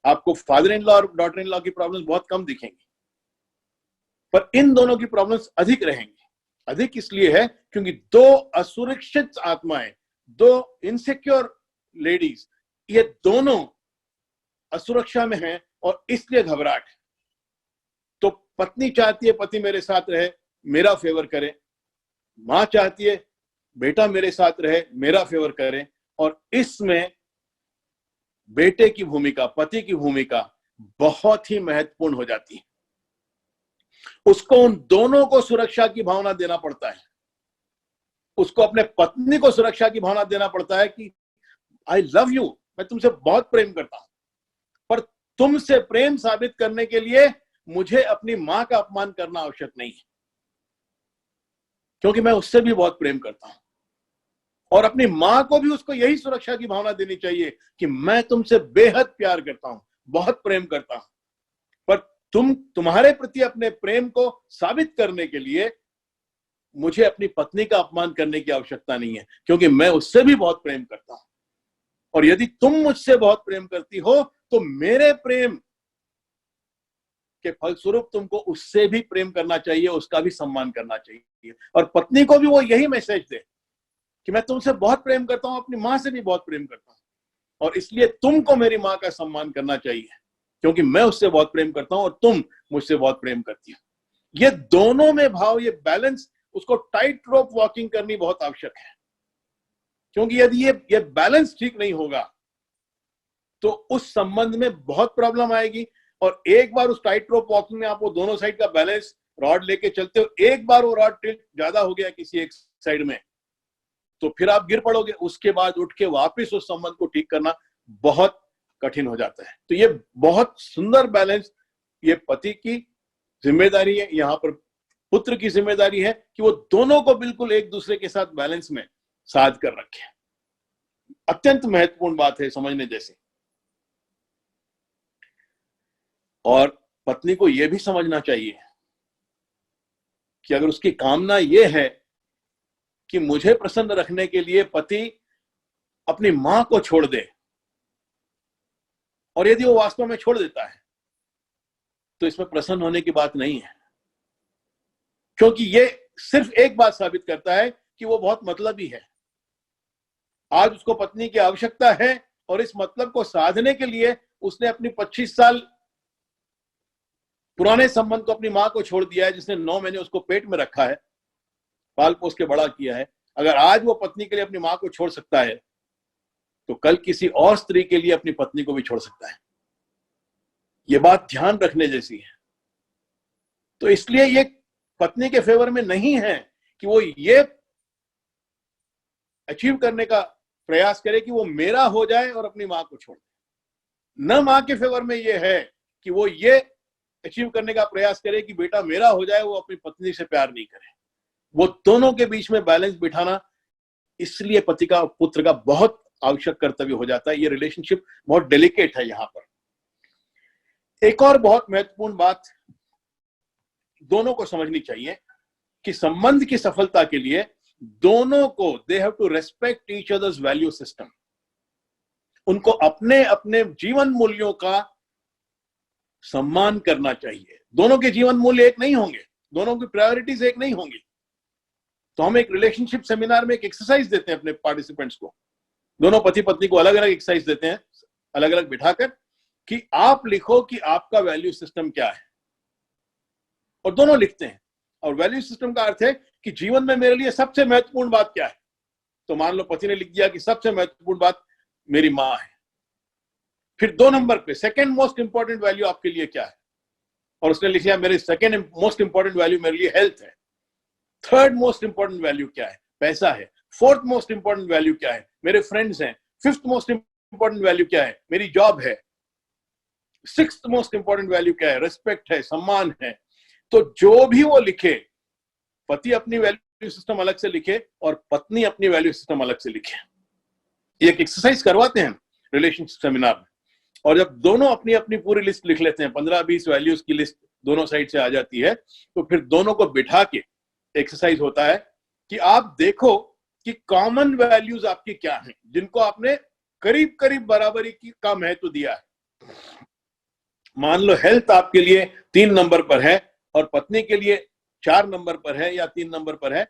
आपको फादर इन लॉ और डॉटर इन लॉ की प्रॉब्लम्स बहुत कम दिखेंगी, पर इन दोनों की प्रॉब्लम्स अधिक रहेंगी. अधिक इसलिए है क्योंकि दो असुरक्षित आत्माएं, दो इनसिक्योर लेडीज, ये दोनों असुरक्षा में हैं, और इसलिए घबराहट है. तो पत्नी चाहती है पति मेरे साथ रहे, मेरा फेवर करे. मां चाहती है बेटा मेरे साथ रहे, मेरा फेवर करे. और इसमें बेटे की भूमिका, पति की भूमिका बहुत ही महत्वपूर्ण हो जाती है. उसको उन दोनों को सुरक्षा की भावना देना पड़ता है. उसको अपने पत्नी को सुरक्षा की भावना देना पड़ता है कि आई लव यू, मैं तुमसे बहुत प्रेम करता हूं, पर तुमसे प्रेम साबित करने के लिए मुझे अपनी मां का अपमान करना आवश्यक नहीं है, क्योंकि मैं उससे भी बहुत प्रेम करता हूं. और अपनी मां को भी उसको यही सुरक्षा की भावना देनी चाहिए कि मैं तुमसे बेहद प्यार करता हूं, बहुत प्रेम करता हूं, पर तुम्हारे प्रति अपने प्रेम को साबित करने के लिए मुझे अपनी पत्नी का अपमान करने की आवश्यकता नहीं है, क्योंकि मैं उससे भी बहुत प्रेम करता हूं. और यदि तुम मुझसे बहुत प्रेम करती हो तो मेरे प्रेम के फलस्वरूप तुमको उससे भी प्रेम करना चाहिए, उसका भी सम्मान करना चाहिए। और पत्नी को भी वो यही मैसेज दे कि मैं तुमसे बहुत प्रेम करता हूं, अपनी मां से भी बहुत प्रेम करता हूं, और इसलिए तुमको मेरी मां का सम्मान करना चाहिए क्योंकि मैं उससे बहुत प्रेम करता हूं और तुम मुझसे बहुत प्रेम करती हो। ये दोनों में भाव, ये बैलेंस, उसको टाइट रोप वॉकिंग करनी बहुत आवश्यक है, क्योंकि यदि ये बैलेंस ठीक नहीं होगा तो उस संबंध में बहुत प्रॉब्लम आएगी। और एक बार उस टाइट रोप वॉकिंग में आप वो दोनों साइड का बैलेंस रॉड लेके चलते हो, एक बार वो रॉड टिल्ट ज्यादा हो गया किसी एक साइड में तो फिर आप गिर पड़ोगे, उसके बाद उठ के वापस उस संबंध को ठीक करना बहुत कठिन हो जाता है। तो ये बहुत सुंदर बैलेंस, ये पति की जिम्मेदारी है, यहां पर पुत्र की जिम्मेदारी है कि वो दोनों को बिल्कुल एक दूसरे के साथ बैलेंस में साध कर रखे। अत्यंत महत्वपूर्ण बात है, समझने जैसी। और पत्नी को यह भी समझना चाहिए कि अगर उसकी कामना यह है कि मुझे प्रसन्न रखने के लिए पति अपनी मां को छोड़ दे, और यदि वो वास्तव में छोड़ देता है तो इसमें प्रसन्न होने की बात नहीं है, क्योंकि ये सिर्फ एक बात साबित करता है कि वो बहुत मतलबी है। आज उसको पत्नी की आवश्यकता है और इस मतलब को साधने के लिए उसने अपनी 25 साल पुराने संबंध को, अपनी मां को छोड़ दिया है, जिसने 9 महीने उसको पेट में रखा है, पाल पोस के बड़ा किया है। अगर आज वो पत्नी के लिए अपनी मां को छोड़ सकता है तो कल किसी और स्त्री के लिए अपनी पत्नी को भी छोड़ सकता है। ये बात ध्यान रखने जैसी है। तो इसलिए ये पत्नी के फेवर में नहीं है कि वो ये अचीव करने का प्रयास करे कि वो मेरा हो जाए और अपनी मां को छोड़ दे। न मां के फेवर में ये है कि वो ये अचीव करने का प्रयास करे कि बेटा मेरा हो जाए, वो अपनी पत्नी से प्यार नहीं करे। वो दोनों के बीच में बैलेंस बिठाना इसलिए पति का, पुत्र का बहुत आवश्यक कर्तव्य हो जाता है। ये रिलेशनशिप बहुत डेलिकेट है। यहां पर एक और बहुत महत्वपूर्ण बात दोनों को समझनी चाहिए कि संबंध की सफलता के लिए दोनों को they have to respect each others value system. उनको अपने अपने जीवन मूल्यों का सम्मान करना चाहिए। दोनों के जीवन मूल्य एक नहीं होंगे, दोनों की प्रायोरिटीज एक नहीं होंगी। तो हम एक रिलेशनशिप सेमिनार में एक एक्सरसाइज देते हैं अपने पार्टिसिपेंट्स को, दोनों पति पत्नी को अलग अलग एक्सरसाइज देते हैं, अलग अलग बिठाकर, कि आप लिखो कि आपका वैल्यू सिस्टम क्या है, और दोनों लिखते हैं। और वैल्यू सिस्टम का अर्थ है कि जीवन में मेरे लिए सबसे महत्वपूर्ण बात क्या है। तो मान लो पति ने लिख दिया कि सबसे महत्वपूर्ण बात मेरी मां है। फिर 2 नंबर पे सेकंड मोस्ट इंपॉर्टेंट वैल्यू आपके लिए क्या है, और उसने लिख लिया मेरी सेकंड मोस्ट इंपॉर्टेंट वैल्यू मेरे लिए हेल्थ है। थर्ड मोस्ट इंपॉर्टेंट वैल्यू क्या है, पैसा है। फोर्थ मोस्ट इंपॉर्टेंट वैल्यू क्या है, मेरे फ्रेंड्स हैं। फिफ्थ मोस्ट इंपॉर्टेंट वैल्यू क्या है, मेरी जॉब है। सिक्स्थ मोस्ट इंपॉर्टेंट वैल्यू क्या है, रिस्पेक्ट है, सम्मान है। तो जो भी वो लिखे, पति अपनी वैल्यू सिस्टम अलग से लिखे और पत्नी अपनी वैल्यू सिस्टम अलग से लिखे। एक एक्सरसाइज करवाते हैं रिलेशनशिप सेमिनार में, और जब दोनों अपनी अपनी पूरी लिस्ट लिख लेते हैं, 15-20 वैल्यूज की लिस्ट दोनों साइड से आ जाती है, तो फिर दोनों को बिठा के एक्सरसाइज होता है कि आप देखो कि कॉमन वैल्यूज आपकी क्या हैं, जिनको आपने करीब करीब बराबरी का महत्व दिया है। मान लो हेल्थ आपके लिए 3 नंबर पर है और पत्नी के लिए 4 नंबर पर है या 3 नंबर पर है,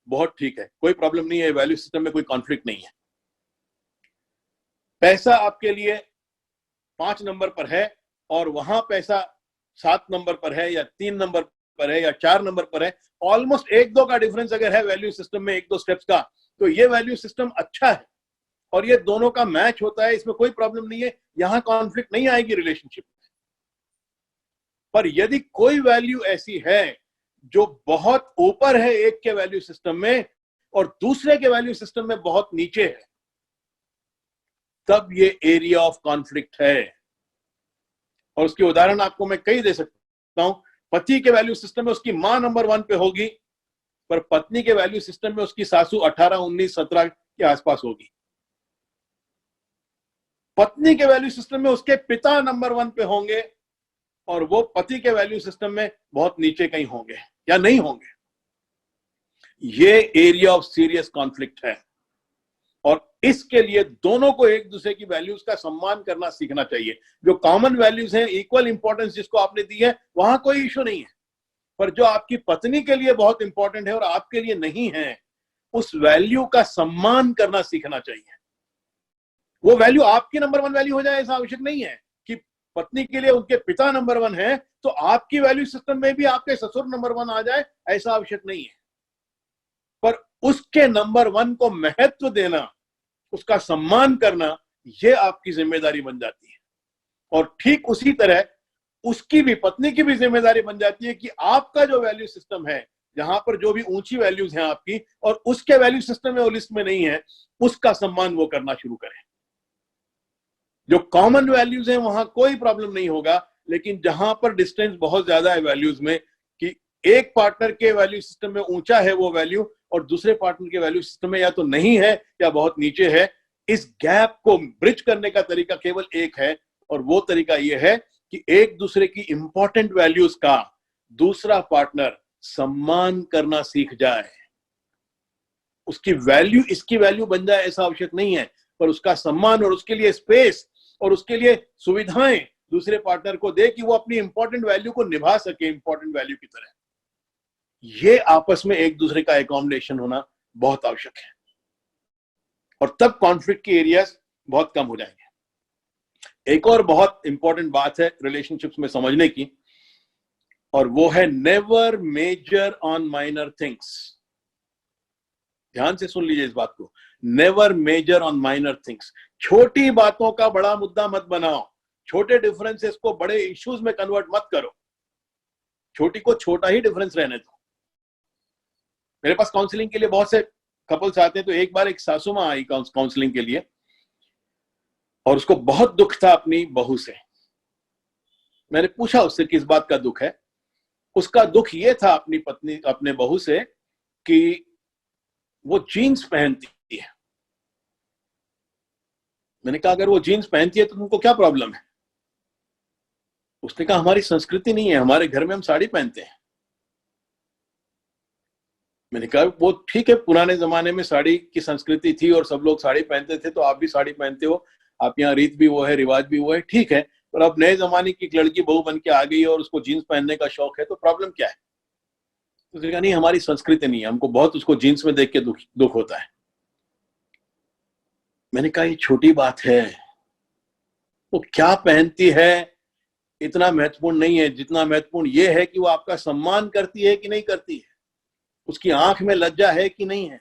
बहुत ठीक है, कोई प्रॉब्लम नहीं है, वैल्यू सिस्टम में कोई कॉन्फ्लिक्ट नहीं है। पैसा आपके लिए 5 नंबर पर है और वहां पैसा 7 नंबर पर है या 3 नंबर पर है या 4 नंबर पर है, ऑलमोस्ट 1-2 का डिफरेंस अगर है वैल्यू सिस्टम में, 1-2 स्टेप्स का, तो ये वैल्यू सिस्टम अच्छा है और ये दोनों का मैच होता है, इसमें कोई प्रॉब्लम नहीं है, यहां कॉन्फ्लिक्ट नहीं आएगी रिलेशनशिप में। पर यदि कोई वैल्यू ऐसी है जो बहुत ऊपर है एक के वैल्यू सिस्टम में और दूसरे के वैल्यू सिस्टम में बहुत नीचे है, तब ये एरिया ऑफ कॉन्फ्लिक्ट है। और उसके उदाहरण आपको मैं कई दे सकता हूं। पति के वैल्यू सिस्टम में उसकी मां नंबर 1 पे होगी, पर पत्नी के वैल्यू सिस्टम में उसकी सासू 18, 19, 17 के आसपास होगी। पत्नी के वैल्यू सिस्टम में उसके पिता नंबर 1 पे होंगे और वो पति के वैल्यू सिस्टम में बहुत नीचे कहीं होंगे या नहीं होंगे। ये एरिया ऑफ सीरियस कॉन्फ्लिक्ट है। और इसके लिए दोनों को एक दूसरे की वैल्यूज का सम्मान करना सीखना चाहिए। जो कॉमन वैल्यूज हैं, इक्वल इंपॉर्टेंस जिसको आपने दी है, वहां कोई इशू नहीं है। पर जो आपकी पत्नी के लिए बहुत इंपॉर्टेंट है और आपके लिए नहीं है, उस वैल्यू का सम्मान करना सीखना चाहिए। वो वैल्यू आपकी नंबर 1 वैल्यू हो जाए ऐसा आवश्यक नहीं है कि पत्नी के लिए उनके पिता नंबर 1 है तो आपकी वैल्यू सिस्टम में भी आपके ससुर नंबर 1 आ जाए, ऐसा आवश्यक नहीं है। पर उसके नंबर 1 को महत्व देना, उसका सम्मान करना, यह आपकी जिम्मेदारी बन जाती है। और ठीक उसी तरह उसकी भी, पत्नी की भी जिम्मेदारी बन जाती है कि आपका जो वैल्यू सिस्टम है, जहां पर जो भी ऊंची वैल्यूज हैं आपकी और उसके वैल्यू सिस्टम में वो लिस्ट में नहीं है, उसका सम्मान वो करना शुरू करें। जो कॉमन वैल्यूज हैं वहां कोई प्रॉब्लम नहीं होगा, लेकिन जहां पर डिस्टेंस बहुत ज्यादा है वैल्यूज में, कि एक पार्टनर के वैल्यू सिस्टम में ऊंचा है वो वैल्यू और दूसरे पार्टनर के वैल्यू सिस्टम में या तो नहीं है या बहुत नीचे है, इस गैप को ब्रिज करने का तरीका केवल एक है, और वो तरीका ये है कि एक दूसरे की इंपॉर्टेंट वैल्यूज का दूसरा पार्टनर सम्मान करना सीख जाए। उसकी वैल्यू इसकी वैल्यू बन जाए ऐसा आवश्यक नहीं है, पर उसका सम्मान और उसके लिए स्पेस और उसके लिए सुविधाएं दूसरे पार्टनर को दे कि वो अपनी इंपॉर्टेंट वैल्यू को निभा सके इंपॉर्टेंट वैल्यू की तरह। ये आपस में एक दूसरे का एकोमोडेशन होना बहुत आवश्यक है, और तब कॉन्फ्लिक्ट के एरियाज बहुत कम हो जाएंगे। एक और बहुत इंपॉर्टेंट बात है रिलेशनशिप्स में समझने की, और वो है never major on minor things. ध्यान से सुन लीजिए इस बात को, never major on minor things. छोटी बातों का बड़ा मुद्दा मत बनाओ, छोटे डिफरेंसेस को बड़े इश्यूज में कन्वर्ट मत करो, छोटी को छोटा ही डिफरेंस रहने दो। मेरे पास काउंसलिंग के लिए बहुत से कपल्स आते हैं, तो एक बार एक सासू मां आई काउंसलिंग के लिए, और उसको बहुत दुख था अपनी बहू से। मैंने पूछा उससे किस बात का दुख है। उसका दुख ये था अपनी पत्नी, अपने बहू से, कि वो जीन्स पहनती है। मैंने कहा अगर वो जीन्स पहनती है तो तुमको क्या प्रॉब्लम है? उसने कहा हमारी संस्कृति नहीं है, हमारे घर में हम साड़ी पहनते हैं। मैंने कहा वो ठीक है, पुराने जमाने में साड़ी की संस्कृति थी और सब लोग साड़ी पहनते थे, तो आप भी साड़ी पहनते हो, आप यहाँ रीत भी वो है, रिवाज भी वो है, ठीक है। पर अब नए जमाने की एक लड़की बहू बन के आ गई है और उसको जीन्स पहनने का शौक है, तो प्रॉब्लम क्या है? उसने कहा नहीं हमारी संस्कृति नहीं है, हमको बहुत उसको जीन्स में देख के दुख होता है। मैंने कहा ये छोटी बात है, वो क्या पहनती है इतना महत्वपूर्ण नहीं है, जितना महत्वपूर्ण ये है कि वो आपका सम्मान करती है कि नहीं करती है, उसकी आंख में लज्जा है कि नहीं है।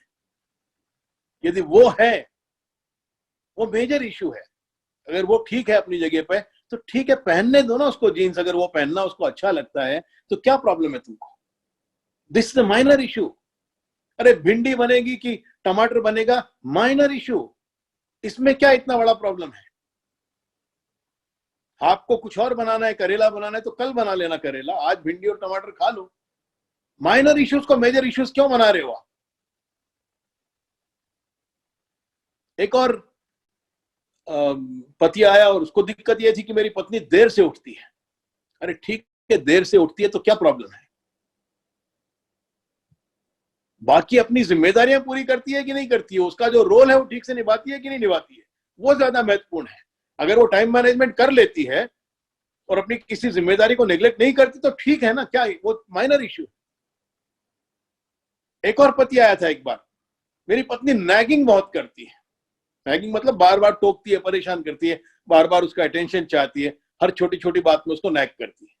यदि वो है, वो मेजर इशू है। अगर वो ठीक है अपनी जगह पे तो ठीक है, पहनने दो ना उसको जीन्स, अगर वो पहनना उसको अच्छा लगता है तो क्या प्रॉब्लम है तुमको? This is the minor issue. अरे भिंडी बनेगी कि टमाटर बनेगा, माइनर इशू, इसमें क्या इतना बड़ा प्रॉब्लम है? आपको कुछ और बनाना है, करेला बनाना है तो कल बना लेना करेला, आज भिंडी और टमाटर खा लो। माइनर इश्यूज को मेजर इश्यूज क्यों बना रहे हो आप? एक और पति आया और उसको दिक्कत यह थी कि मेरी पत्नी देर से उठती है। अरे ठीक है, देर से उठती है तो क्या प्रॉब्लम है? बाकी अपनी जिम्मेदारियां पूरी करती है कि नहीं करती है, उसका जो रोल है वो ठीक से निभाती है कि नहीं निभाती है, वो ज्यादा महत्वपूर्ण है। अगर वो टाइम मैनेजमेंट कर लेती है और अपनी किसी जिम्मेदारी को नेग्लेक्ट नहीं करती तो ठीक है ना, क्या वो माइनर इश्यू। एक और पति आया था एक बार, मेरी पत्नी नैगिंग बहुत करती है। नैगिंग मतलब बार बार टोकती है, परेशान करती है, बार बार उसका अटेंशन चाहती है, हर छोटी छोटी बात में उसको नैग करती है।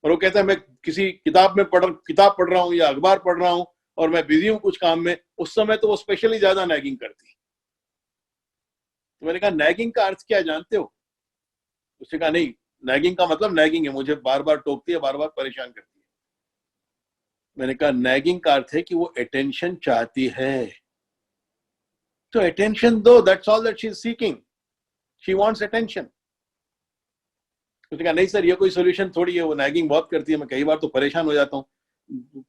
और वो कहता है मैं किसी किताब पढ़ रहा हूँ या अखबार पढ़ रहा हूँ और मैं बिजी हूँ कुछ काम में, उस समय तो वो स्पेशली ज्यादा नैगिंग करती है। तो मैंने कहा नैगिंग का अर्थ क्या है जानते हो? उसने कहा नहीं, नैगिंग का मतलब नैगिंग है, मुझे बार बार टोकती है, बार बार परेशान करती है। मैंने कहा नैगिंग का अर्थ है कि वो अटेंशन चाहती है, तो अटेंशन दो, that's all that she is seeking, she wants attention. उसने कहा नहीं सर ये कोई सोल्यूशन थोड़ी है, वो नैगिंग बहुत करती है, मैं कई बार तो परेशान हो जाता हूँ।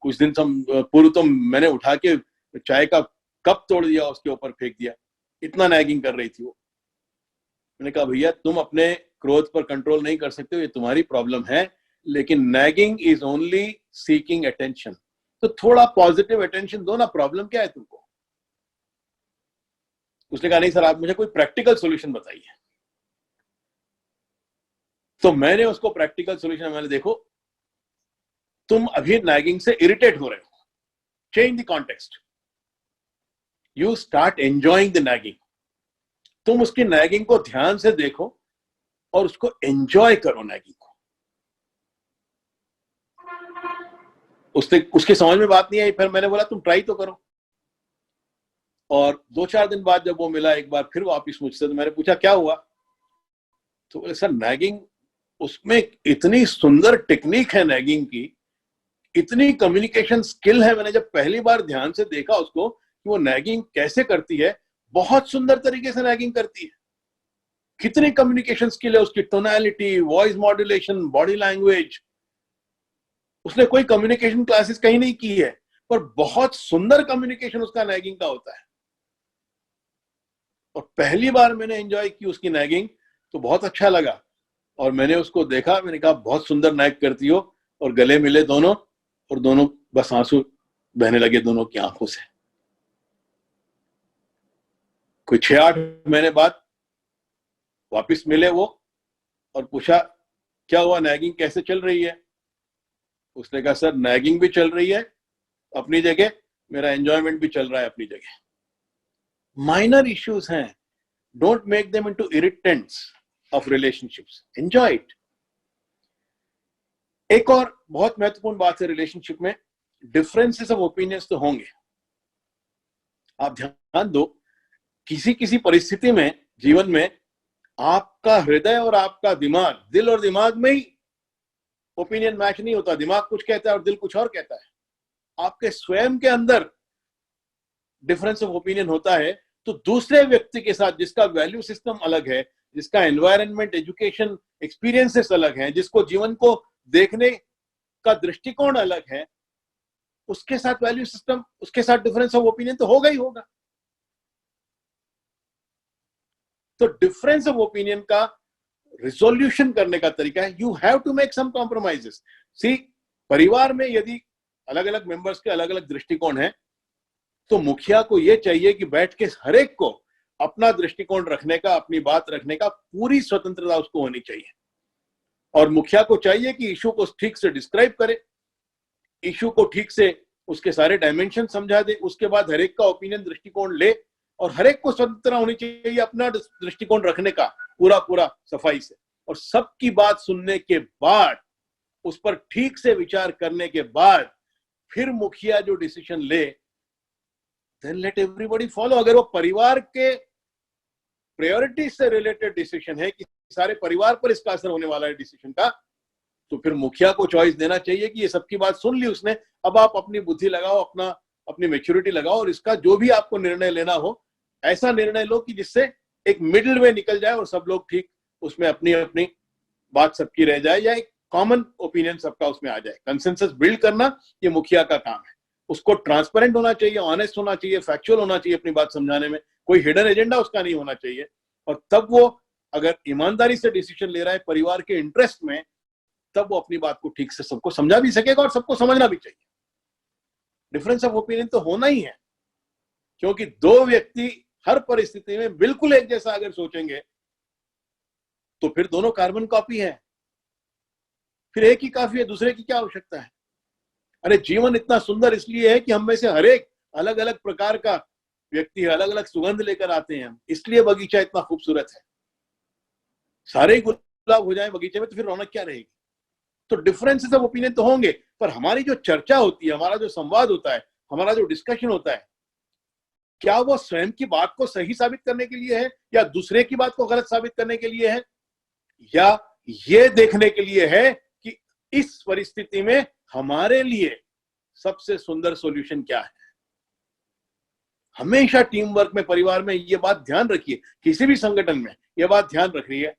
कुछ दिन पूर्व तो मैंने उठा के चाय का कप तोड़ दिया, उसके ऊपर फेंक दिया, इतना नैगिंग कर रही थी वो। मैंने कहा भैया तुम अपने क्रोध पर कंट्रोल नहीं कर सकते हो, ये तुम्हारी प्रॉब्लम है, लेकिन nagging is only seeking attention, तो थोड़ा पॉजिटिव अटेंशन दो ना, प्रॉब्लम क्या है तुमको? उसने कहा नहीं सर, आप मुझे कोई प्रैक्टिकल सॉल्यूशन बताइए। तो मैंने उसको प्रैक्टिकल सॉल्यूशन, मैंने देखो तुम अभी नैगिंग से इरिटेट हो रहे हो, change the context, you start enjoying the nagging. तुम उसकी नैगिंग को ध्यान से देखो और उसको एंजॉय करो नैगिंग को। उसके समझ में बात नहीं आई। फिर मैंने बोला तुम ट्राई तो करो। और 2-4 दिन बाद जब वो मिला एक बार फिर वापिस मुझसे, तो मैंने पूछा क्या हुआ? तो बोले सर नैगिंग, उसमें इतनी सुंदर टेक्निक है नैगिंग की, इतनी कम्युनिकेशन स्किल है। मैंने जब पहली बार ध्यान से देखा उसको कि वो नैगिंग कैसे करती है, बहुत सुंदर तरीके से नैगिंग करती है। कितनी कम्युनिकेशन स्किल है उसकी, tonality, voice modulation, body language. उसने कोई कम्युनिकेशन क्लासेस कहीं नहीं की है, पर बहुत सुंदर कम्युनिकेशन उसका नैगिंग का होता है। और पहली बार मैंने एंजॉय की उसकी नैगिंग, तो बहुत अच्छा लगा। और मैंने उसको देखा, मैंने कहा बहुत सुंदर नैग करती हो। और गले मिले दोनों, और दोनों बस आंसू बहने लगे दोनों की आंखों से। कोई 6-8 महीने बाद वापिस मिले वो, और पूछा क्या हुआ, नैगिंग कैसे चल रही है? उसने कहा सर नैगिंग भी चल रही है अपनी जगह, मेरा एंजॉयमेंट भी चल रहा है अपनी जगह। माइनर इश्यूज हैं, don't make them into irritants of relationships, enjoy it. एक और बहुत महत्वपूर्ण बात है रिलेशनशिप में, डिफरेंसेस ऑफ ओपिनियंस तो होंगे। आप ध्यान दो, किसी किसी परिस्थिति में जीवन में आपका हृदय और आपका दिमाग, दिल और दिमाग में ही ओपिनियन मैच नहीं होता। दिमाग कुछ कहता है और दिल कुछ और कहता है। आपके स्वयं के अंदर डिफरेंस ऑफ ओपिनियन होता है, तो दूसरे व्यक्ति के साथ जिसका वैल्यू सिस्टम अलग है, जिसका एनवायरनमेंट, एजुकेशन, एक्सपीरियंसेस अलग हैं, जिसको जीवन को देखने का दृष्टिकोण अलग है, उसके साथ वैल्यू सिस्टम, उसके साथ डिफरेंस ऑफ ओपिनियन तो होगा ही होगा। तो डिफरेंस ऑफ ओपिनियन का रिजोल्यूशन करने का तरीका है, you have to make some compromises. See, परिवार में यदि अलग अलग मेंबर्स के अलग अलग दृष्टिकोण है, तो मुखिया को यह चाहिए कि बैठ के हर एक को अपना दृष्टिकोण रखने का, अपनी बात रखने का पूरी स्वतंत्रता उसको होनी चाहिए। और मुखिया को चाहिए कि इशू को ठीक से डिस्क्राइब करे, इशू को ठीक से उसके सारे डायमेंशन समझा दे, उसके बाद हर एक का ओपिनियन, दृष्टिकोण ले, और हर एक को स्वतंत्रता होनी चाहिए अपना दृष्टिकोण रखने का पूरा पूरा सफाई से। और सबकी बात सुनने के बाद, उस पर ठीक से विचार करने के बाद फिर मुखिया जो डिसीजन ले, देन लेट एवरीबॉडी फॉलो। अगर वो परिवार के प्रायोरिटी से रिलेटेड डिसीजन है कि सारे परिवार पर इसका असर होने वाला है डिसीजन का, तो फिर मुखिया को चॉइस देना चाहिए कि ये सबकी बात सुन ली उसने, अब आप अपनी बुद्धि लगाओ, अपनी मैच्योरिटी लगाओ, और इसका जो भी आपको निर्णय लेना हो, ऐसा निर्णय लो कि जिससे एक मिडिल वे निकल जाए और सब लोग ठीक उसमें अपनी अपनी बात सबकी रह जाए, या एक कॉमन ओपिनियन सबका उसमें आ जाए। कंसेंसस बिल्ड करना ये मुखिया का काम है। उसको ट्रांसपेरेंट होना चाहिए, ऑनेस्ट होना चाहिए, फैक्चुअल होना चाहिए अपनी बात समझाने में, कोई हिडन एजेंडा उसका नहीं होना चाहिए। और तब वो अगर ईमानदारी से डिसीजन ले रहा है परिवार के इंटरेस्ट में, तब वो अपनी बात को ठीक से सबको समझा भी सकेगा और सबको समझना भी चाहिए। डिफरेंस ऑफ ओपिनियन तो होना ही है, क्योंकि दो व्यक्ति हर परिस्थिति में बिल्कुल एक जैसा अगर सोचेंगे तो फिर दोनों कार्बन कॉपी है, फिर एक ही काफी है, दूसरे की क्या आवश्यकता है? अरे जीवन इतना सुंदर इसलिए है कि हम में से हर एक अलग अलग प्रकार का व्यक्ति है, अलग अलग सुगंध लेकर आते हैं, इसलिए बगीचा इतना खूबसूरत है। सारे ही गुलाब हो जाए बगीचे में तो फिर रौनक क्या रहेगी? तो डिफरेंसेस ऑफ ओपिनियन तो होंगे, पर हमारी जो चर्चा होती है, हमारा जो संवाद होता है, हमारा जो डिस्कशन होता है, क्या वो स्वयं की बात को सही साबित करने के लिए है, या दूसरे की बात को गलत साबित करने के लिए है, या ये देखने के लिए है कि इस परिस्थिति में हमारे लिए सबसे सुंदर सॉल्यूशन क्या है? हमेशा टीम वर्क में, परिवार में ये बात ध्यान रखिए, किसी भी संगठन में ये बात ध्यान रख रही है,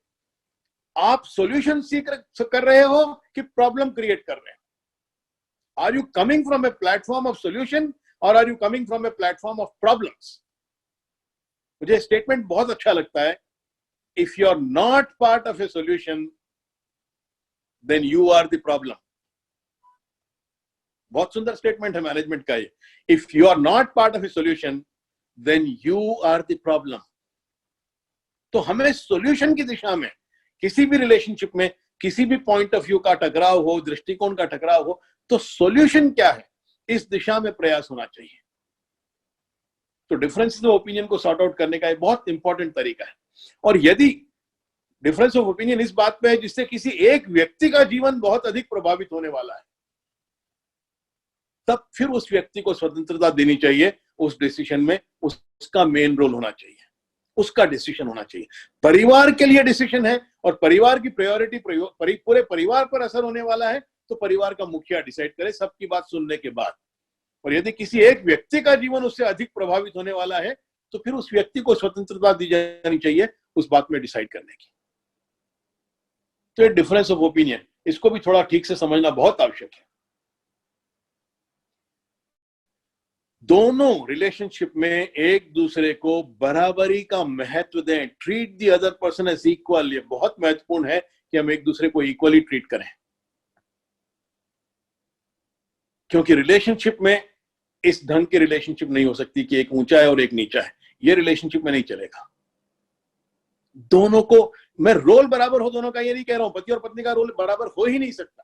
आप सॉल्यूशन सीख कर रहे हो कि प्रॉब्लम क्रिएट कर रहे हैं? Are you coming from a platform of solution और are you coming from a platform of problems? मुझे स्टेटमेंट बहुत अच्छा लगता है, if you are not part of a solution then you are the problem. बहुत सुंदर स्टेटमेंट है मैनेजमेंट का ये। If you are not part of a solution then you are the problem. तो हमें सॉल्यूशन की दिशा में किसी भी रिलेशनशिप में किसी भी पॉइंट ऑफ व्यू का टकराव हो, दृष्टिकोण का टकराव हो, तो सॉल्यूशन क्या है, इस दिशा में प्रयास होना चाहिए। तो डिफरेंसेस ऑफ ओपिनियन को सॉर्ट आउट करने का एक बहुत इंपॉर्टेंट तरीका है। और यदि डिफरेंस ऑफ ओपिनियन इस बात पे है जिससे किसी एक व्यक्ति का जीवन बहुत अधिक प्रभावित होने वाला है, तब फिर उस व्यक्ति को स्वतंत्रता देनी चाहिए उस डिसीजन में। उसका मेन रोल होना चाहिए, उसका डिसीजन होना चाहिए। परिवार के लिए डिसीजन है और परिवार की प्रायोरिटी पूरे परिवार पर असर होने वाला है, तो परिवार का मुखिया डिसाइड करे सबकी बात सुनने के बाद। और यदि किसी एक व्यक्ति का जीवन उससे अधिक प्रभावित होने वाला है, तो फिर उस व्यक्ति को स्वतंत्रता दी जानी चाहिए उस बात में डिसाइड करने की। तो ये डिफरेंस ऑफ ओपिनियन, इसको भी थोड़ा ठीक से समझना बहुत आवश्यक है। दोनों रिलेशनशिप में एक दूसरे को बराबरी का महत्व दें। Treat the other person as equal. ये बहुत महत्वपूर्ण है कि हम एक दूसरे को इक्वली ट्रीट करें, क्योंकि रिलेशनशिप में इस ढंग की रिलेशनशिप नहीं हो सकती कि एक ऊंचा है और एक नीचा है। ये रिलेशनशिप में नहीं चलेगा। दोनों को, मैं रोल बराबर हो दोनों का ये नहीं कह रहा हूं, पति और पत्नी का रोल बराबर हो ही नहीं सकता,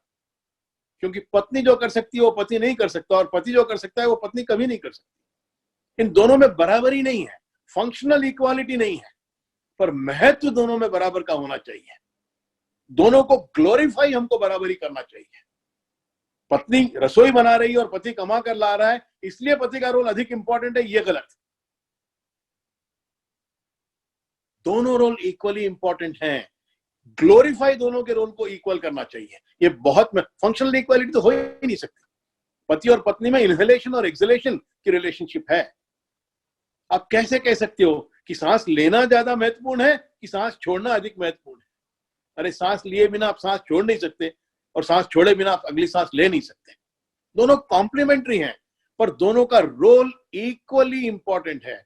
क्योंकि पत्नी जो कर सकती है वो पति नहीं कर सकता, और पति जो कर सकता है वो पत्नी कभी नहीं कर सकती। इन दोनों में बराबरी नहीं है, फंक्शनल इक्वालिटी नहीं है, पर महत्व दोनों में बराबर का होना चाहिए। दोनों को ग्लोरीफाई हमको बराबरी करना चाहिए। पत्नी रसोई बना रही है और पति कमा कर ला रहा है, इसलिए पति का रोल अधिक इंपॉर्टेंट है, ये गलत। दोनों रोल इक्वली इंपॉर्टेंट हैं। ग्लोरीफाई दोनों के रोल को इक्वल करना चाहिए। ये बहुत फंक्शनल इक्वालिटी तो हो ही नहीं सकती। पति और पत्नी में इनहेलेशन और एक्सहेलेशन की रिलेशनशिप है। आप कैसे कह सकते हो कि सांस लेना ज्यादा महत्वपूर्ण है कि सांस छोड़ना अधिक महत्वपूर्ण है? अरे सांस लिए बिना आप सांस छोड़ नहीं सकते, और सांस छोड़े बिना आप अगली सांस ले नहीं सकते। दोनों कॉम्प्लीमेंट्री हैं, पर दोनों का रोल इक्वली इंपॉर्टेंट है।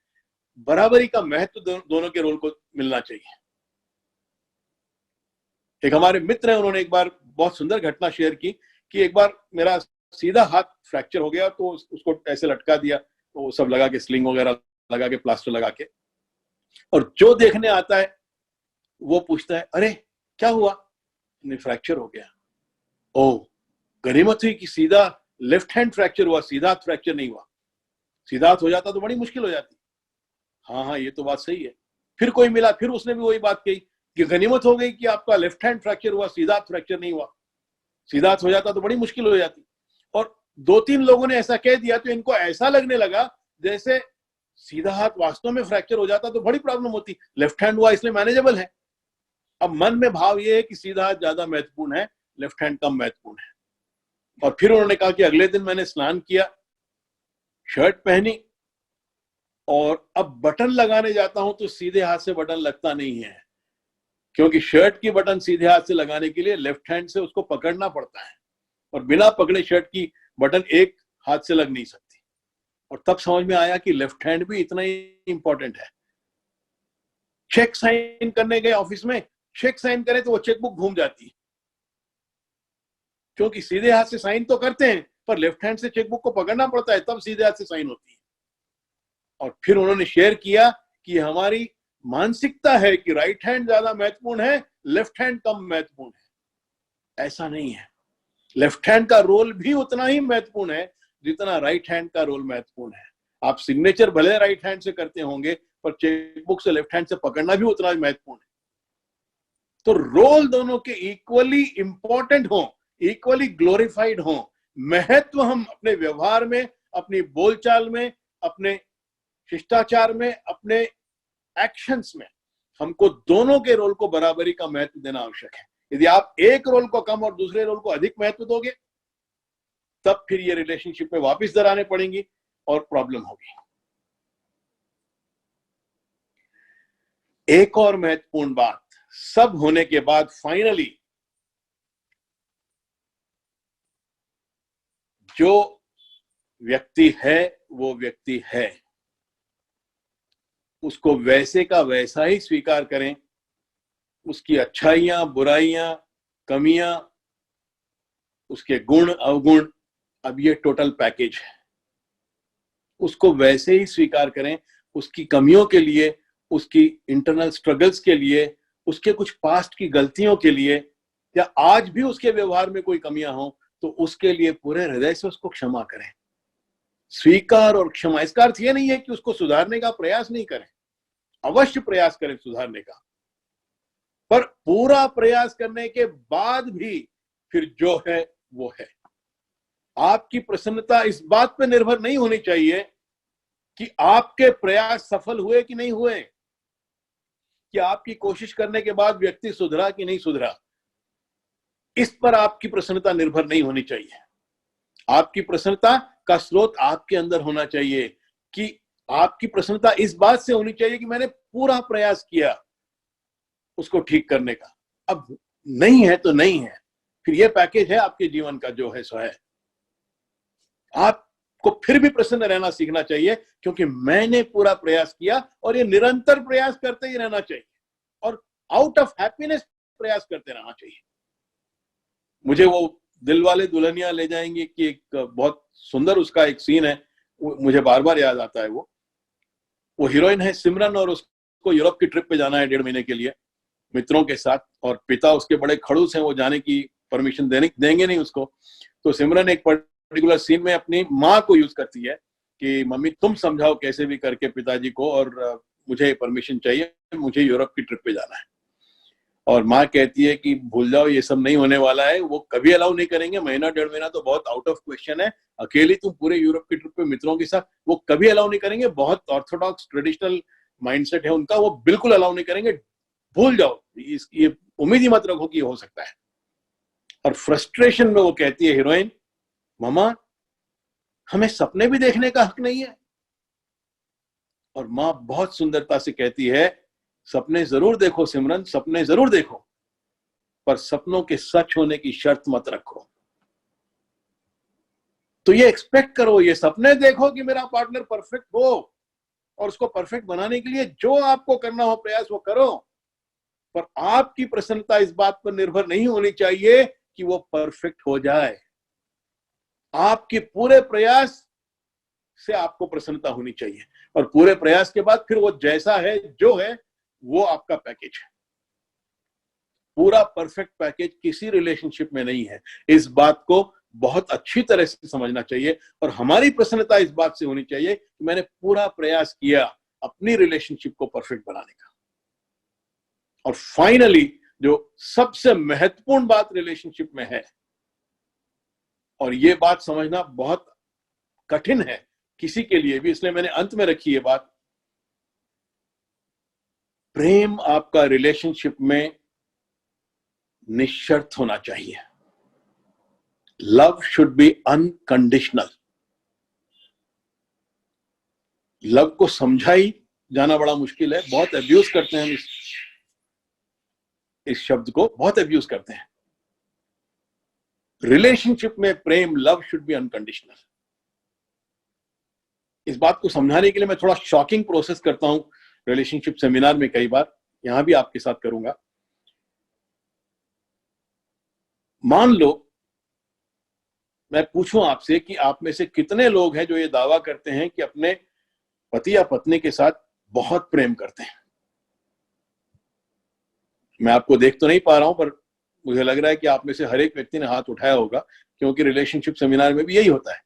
बराबरी का महत्व दोनों के रोल को मिलना चाहिए। एक हमारे मित्र हैं, उन्होंने एक बार बहुत सुंदर घटना शेयर की कि एक बार मेरा सीधा हाथ फ्रैक्चर हो गया, तो उसको ऐसे लटका दिया, तो सब लगा के, स्लिंग वगैरह लगा के, प्लास्टर लगा के, और जो देखने आता है वो पूछता है, अरे क्या हुआ? नहीं, फ्रैक्चर हो गया। ओ, गनीमत हुई कि सीधा लेफ्ट हैंड फ्रैक्चर हुआ, सीधा हाथ फ्रैक्चर नहीं हुआ। सीधा हाथ हो जाता तो बड़ी मुश्किल हो जाती। हाँ हाँ, ये तो बात सही है। फिर कोई मिला, फिर उसने भी वही बात कही कि गनीमत हो गई कि आपका लेफ्ट हैंड फ्रैक्चर हुआ, सीधा हाथ फ्रैक्चर नहीं हुआ। सीधा हाथ हो जाता तो बड़ी मुश्किल हो जाती। और 2-3 लोगों ने ऐसा कह दिया, तो इनको ऐसा लगने लगा जैसे सीधा हाथ वास्तव में फ्रैक्चर हो जाता तो बड़ी प्रॉब्लम होती, लेफ्ट हैंड हुआ इसलिए मैनेजेबल है। अब मन में भाव ये है कि सीधा हाथ ज्यादा महत्वपूर्ण है, लेफ्ट हैंड कम महत्वपूर्ण है। और फिर उन्होंने कहा कि अगले दिन मैंने स्नान किया, शर्ट पहनी, और अब बटन लगाने जाता हूं तो सीधे हाथ से बटन लगता नहीं है, क्योंकि शर्ट की बटन सीधे हाथ से लगाने के लिए लेफ्ट हैंड से उसको पकड़ना पड़ता है, और बिना पकड़े शर्ट की बटन एक हाथ से लग नहीं सकती। और तब समझ में आया कि लेफ्ट हैंड भी इतना ही इंपॉर्टेंट है। चेक साइन करने गए ऑफिस में, चेक साइन करें तो वो चेकबुक घूम जाती है, क्योंकि सीधे हाथ से साइन तो करते हैं, पर लेफ्ट हैंड से चेकबुक को पकड़ना पड़ता है, तब सीधे हाथ से साइन होती है। और फिर उन्होंने शेयर किया कि हमारी मानसिकता है कि राइट हैंड ज्यादा महत्वपूर्ण है, लेफ्ट हैंड कम महत्वपूर्ण है। ऐसा नहीं है। लेफ्ट हैंड का रोल भी उतना ही महत्वपूर्ण है जितना राइट हैंड का रोल महत्वपूर्ण है। आप सिग्नेचर भले राइट हैंड से करते होंगे, पर चेकबुक से लेफ्ट हैंड से पकड़ना भी उतना ही महत्वपूर्ण है। तो रोल दोनों के इक्वली इंपॉर्टेंट हो, इक्वली ग्लोरीफाइड हो। महत्व हम अपने व्यवहार में, अपनी बोलचाल में, अपने शिष्टाचार में, अपने एक्शंस में, हमको दोनों के रोल को बराबरी का महत्व देना आवश्यक है। यदि आप एक रोल को कम और दूसरे रोल को अधिक महत्व दोगे, तब फिर ये रिलेशनशिप में वापस दरारें पड़ेंगी और प्रॉब्लम होगी। एक और महत्वपूर्ण बात, सब होने के बाद फाइनली जो व्यक्ति है वो व्यक्ति है, उसको वैसे का वैसा ही स्वीकार करें। उसकी अच्छाइयां, बुराइयां, कमियां, उसके गुण अवगुण, अब ये टोटल पैकेज है, उसको वैसे ही स्वीकार करें। उसकी कमियों के लिए, उसकी इंटरनल स्ट्रगल्स के लिए, उसके कुछ पास्ट की गलतियों के लिए, या आज भी उसके व्यवहार में कोई कमियां हो, तो उसके लिए पूरे हृदय से उसको क्षमा करें। स्वीकार और क्षमा, इसका अर्थ यह नहीं है कि उसको सुधारने का प्रयास नहीं करें, अवश्य प्रयास करें सुधारने का, पर पूरा प्रयास करने के बाद भी फिर जो है वो है। आपकी प्रसन्नता इस बात पर निर्भर नहीं होनी चाहिए कि आपके प्रयास सफल हुए कि नहीं हुए, कि आपकी कोशिश करने के बाद व्यक्ति सुधरा कि नहीं सुधरा, इस पर आपकी प्रसन्नता निर्भर नहीं होनी चाहिए। आपकी प्रसन्नता का स्रोत आपके अंदर होना चाहिए, कि आपकी प्रसन्नता इस बात से होनी चाहिए कि मैंने पूरा प्रयास किया उसको ठीक करने का। अब नहीं है तो नहीं है, फिर यह पैकेज है आपके जीवन का जो है सो है। आपको फिर भी प्रसन्न रहना सीखना चाहिए, क्योंकि मैंने पूरा प्रयास किया, और ये निरंतर प्रयास करते ही रहना चाहिए, और आउट ऑफ हैप्पीनेस प्रयास करते रहना चाहिए। मुझे वो दिलवाले दुल्हनिया ले जाएंगे कि एक बहुत सुंदर उसका एक सीन है, मुझे बार बार याद आता है। वो हीरोइन है सिमरन, और उसको यूरोप की ट्रिप पे जाना है 1.5 महीने के लिए मित्रों के साथ, और पिता उसके बड़े खड़ूस हैं, वो जाने की परमिशन देंगे नहीं उसको। तो सिमरन एक पर्टिकुलर सीन में अपनी माँ को यूज करती है कि मम्मी तुम समझाओ कैसे भी करके पिताजी को, और मुझे परमिशन चाहिए, मुझे यूरोप की ट्रिप पे जाना है। और माँ कहती है कि भूल जाओ, ये सब नहीं होने वाला है, वो कभी अलाउ नहीं करेंगे, महीना 1.5 महीना तो बहुत आउट ऑफ क्वेश्चन है, अकेली तुम पूरे यूरोप की ट्रिप पे मित्रों के साथ, वो कभी अलाउ नहीं करेंगे, बहुत ऑर्थोडॉक्स ट्रेडिशनल माइंडसेट है उनका, वो बिल्कुल अलाउ नहीं करेंगे, भूल जाओ, ये उम्मीद ही मत रखो कि हो सकता है। और फ्रस्ट्रेशन में वो कहती है हीरोइन, मामा हमें सपने भी देखने का हक नहीं है। और माँ बहुत सुंदरता से कहती है, सपने जरूर देखो सिमरन, सपने जरूर देखो, पर सपनों के सच होने की शर्त मत रखो। तो ये एक्सपेक्ट करो, ये सपने देखो कि मेरा पार्टनर परफेक्ट हो, और उसको परफेक्ट बनाने के लिए जो आपको करना हो प्रयास वो करो, पर आपकी प्रसन्नता इस बात पर निर्भर नहीं होनी चाहिए कि वो परफेक्ट हो जाए। आपके पूरे प्रयास से आपको प्रसन्नता होनी चाहिए, और पूरे प्रयास के बाद फिर वो जैसा है जो है वो आपका पैकेज है। पूरा परफेक्ट पैकेज किसी रिलेशनशिप में नहीं है, इस बात को बहुत अच्छी तरह से समझना चाहिए। और हमारी प्रसन्नता इस बात से होनी चाहिए कि मैंने पूरा प्रयास किया अपनी रिलेशनशिप को परफेक्ट बनाने का। और फाइनली जो सबसे महत्वपूर्ण बात रिलेशनशिप में है, और ये बात समझना बहुत कठिन है किसी के लिए भी, इसलिए मैंने अंत में रखी ये बात, प्रेम आपका रिलेशनशिप में निश्शर्त होना चाहिए। Love should be unconditional. Love को समझा ही जाना बड़ा मुश्किल है, बहुत अब्यूज करते हैं हम इस शब्द को, बहुत अब्यूज करते हैं। रिलेशनशिप में प्रेम, लव शुड बी अनकंडीशनल। इस बात को समझाने के लिए मैं थोड़ा शॉकिंग प्रोसेस करता हूं रिलेशनशिप सेमिनार में, कई बार यहां भी आपके साथ करूंगा। मान लो मैं पूछूं आपसे कि आप में से कितने लोग हैं जो ये दावा करते हैं कि अपने पति या पत्नी के साथ बहुत प्रेम करते हैं। मैं आपको देख तो नहीं पा रहा हूं, पर मुझे लग रहा है कि आप में से हर एक व्यक्ति ने हाथ उठाया होगा, क्योंकि रिलेशनशिप सेमिनार में भी यही होता है।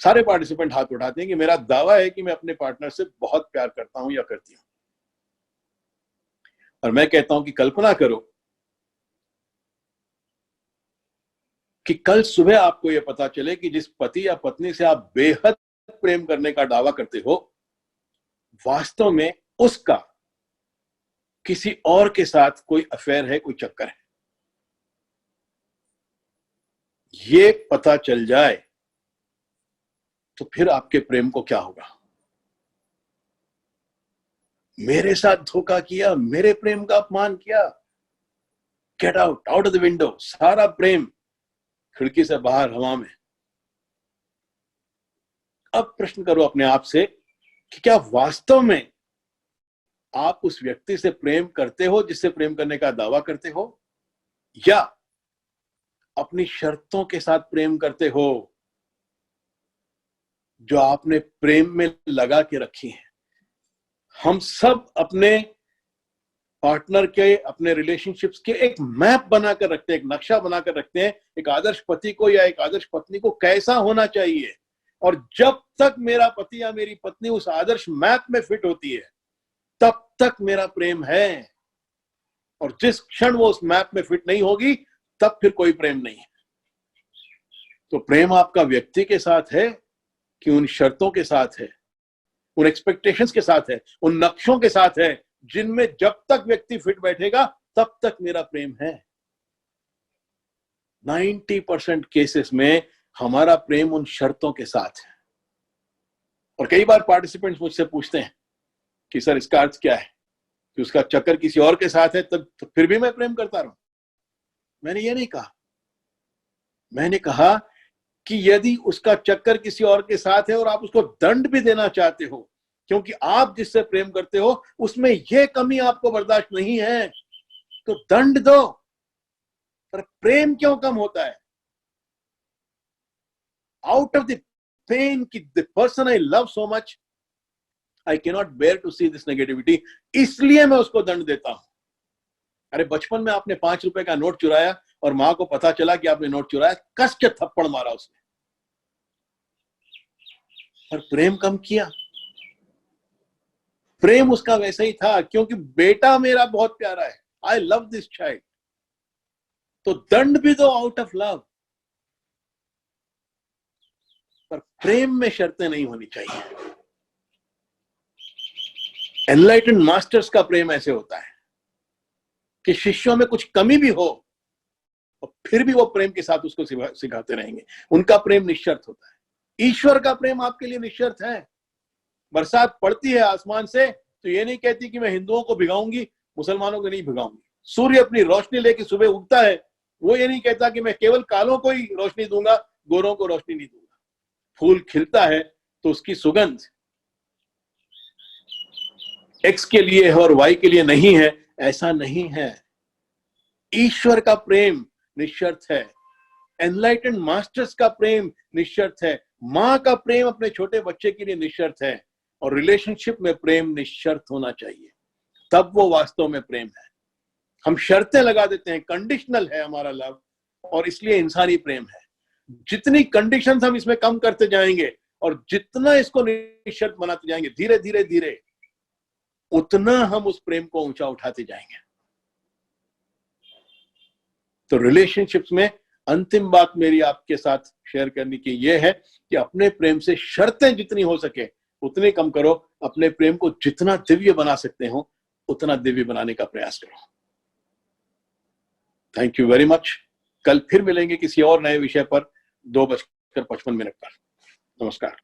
सारे पार्टिसिपेंट हाथ उठाते हैं कि मेरा दावा है कि मैं अपने पार्टनर से बहुत प्यार करता हूं या करती हूं। और मैं कहता हूं कि कल्पना करो कि कल सुबह आपको यह पता चले कि जिस पति या पत्नी से आप बेहद प्रेम करने का दावा करते हो, वास्तव में उसका किसी और के साथ कोई अफेयर है, कोई चक्कर है। ये पता चल जाए तो फिर आपके प्रेम को क्या होगा? मेरे साथ धोखा किया, मेरे प्रेम का अपमान किया, get out, out of the window, सारा प्रेम खिड़की से बाहर हवा में। अब प्रश्न करो अपने आप से कि क्या वास्तव में आप उस व्यक्ति से प्रेम करते हो जिससे प्रेम करने का दावा करते हो, या अपनी शर्तों के साथ प्रेम करते हो जो आपने प्रेम में लगा के रखी हैं, हम सब अपने पार्टनर के, अपने रिलेशनशिप्स के एक मैप बनाकर रखते हैं, एक नक्शा बनाकर रखते हैं, एक आदर्श पति को या एक आदर्श पत्नी को कैसा होना चाहिए। और जब तक मेरा पति या मेरी पत्नी उस आदर्श मैप में फिट होती है, तब तक मेरा प्रेम है। और जिस क्षण वो उस मैप में फिट नहीं होगी, तब फिर कोई प्रेम नहीं है। तो प्रेम आपका व्यक्ति के साथ है कि उन शर्तों के साथ है, उन एक्सपेक्टेशंस के साथ है, उन नक्शों के साथ है, जिनमें जब तक व्यक्ति फिट बैठेगा तब तक मेरा प्रेम है। 90% केसेस में हमारा प्रेम उन शर्तों के साथ है। और कई बार पार्टिसिपेंट्स मुझसे पूछते हैं कि सर इसका अर्थ क्या है कि उसका चक्कर किसी और के साथ है तब तो फिर भी मैं प्रेम करता रहूं। मैंने ये नहीं कहा। मैंने कहा कि यदि उसका चक्कर किसी और के साथ है और आप उसको दंड भी देना चाहते हो, क्योंकि आप जिससे प्रेम करते हो उसमें यह कमी आपको बर्दाश्त नहीं है, तो दंड दो। पर प्रेम क्यों कम होता है? आउट ऑफ द पेन कि the person I love so much, I cannot bear to see this negativity, इसलिए मैं उसको दंड देता हूं। अरे बचपन में आपने 5 रुपए का नोट चुराया और मां को पता चला कि आपने नोट चुराया, कस के थप्पड़ मारा उसने, पर प्रेम कम किया। प्रेम उसका वैसा ही था, क्योंकि बेटा मेरा बहुत प्यारा है, आई लव दिस चाइल्ड, तो दंड भी दो आउट ऑफ लव। पर प्रेम में शर्तें नहीं होनी चाहिए। एनलाइटेंड मास्टर्स का प्रेम ऐसे होता है कि शिष्यों में कुछ कमी भी हो और फिर भी वो प्रेम के साथ उसको सिखाते रहेंगे। उनका प्रेम निश्चर्त होता है। ईश्वर का प्रेम आपके लिए निश्चर्त है। बरसात पड़ती है आसमान से तो ये नहीं कहती कि मैं हिंदुओं को भिगाऊंगी, मुसलमानों को नहीं भिगाऊंगी। सूर्य अपनी रोशनी लेके सुबह उगता है, वो ये नहीं कहता कि मैं केवल कालों को ही रोशनी दूंगा, गोरों को रोशनी नहीं दूंगा। फूल खिलता है तो उसकी सुगंध एक्स के लिए है और वाई के लिए नहीं है, ऐसा नहीं है। ईश्वर का प्रेम निश्चर्त है। एनलाइटेंड मास्टर्स का प्रेम निश्चर्त है। मां का प्रेम अपने छोटे बच्चे के लिए निश्चर्त है। और रिलेशनशिप में प्रेम निश्चर्त होना चाहिए, तब वो वास्तव में प्रेम है। हम शर्तें लगा देते हैं, कंडीशनल है हमारा लव, और इसलिए इंसानी प्रेम है। जितनी कंडीशंस हम इसमें कम करते जाएंगे और जितना इसको निश्चर्त बनाते जाएंगे, धीरे धीरे धीरे, उतना हम उस प्रेम को ऊंचा उठाते जाएंगे। तो रिलेशनशिप्स में अंतिम बात मेरी आपके साथ शेयर करने की यह है कि अपने प्रेम से शर्तें जितनी हो सके उतनी कम करो। अपने प्रेम को जितना दिव्य बना सकते हो उतना दिव्य बनाने का प्रयास करो। Thank you very much. कल फिर मिलेंगे किसी और नए विषय पर 2:55 पर। नमस्कार।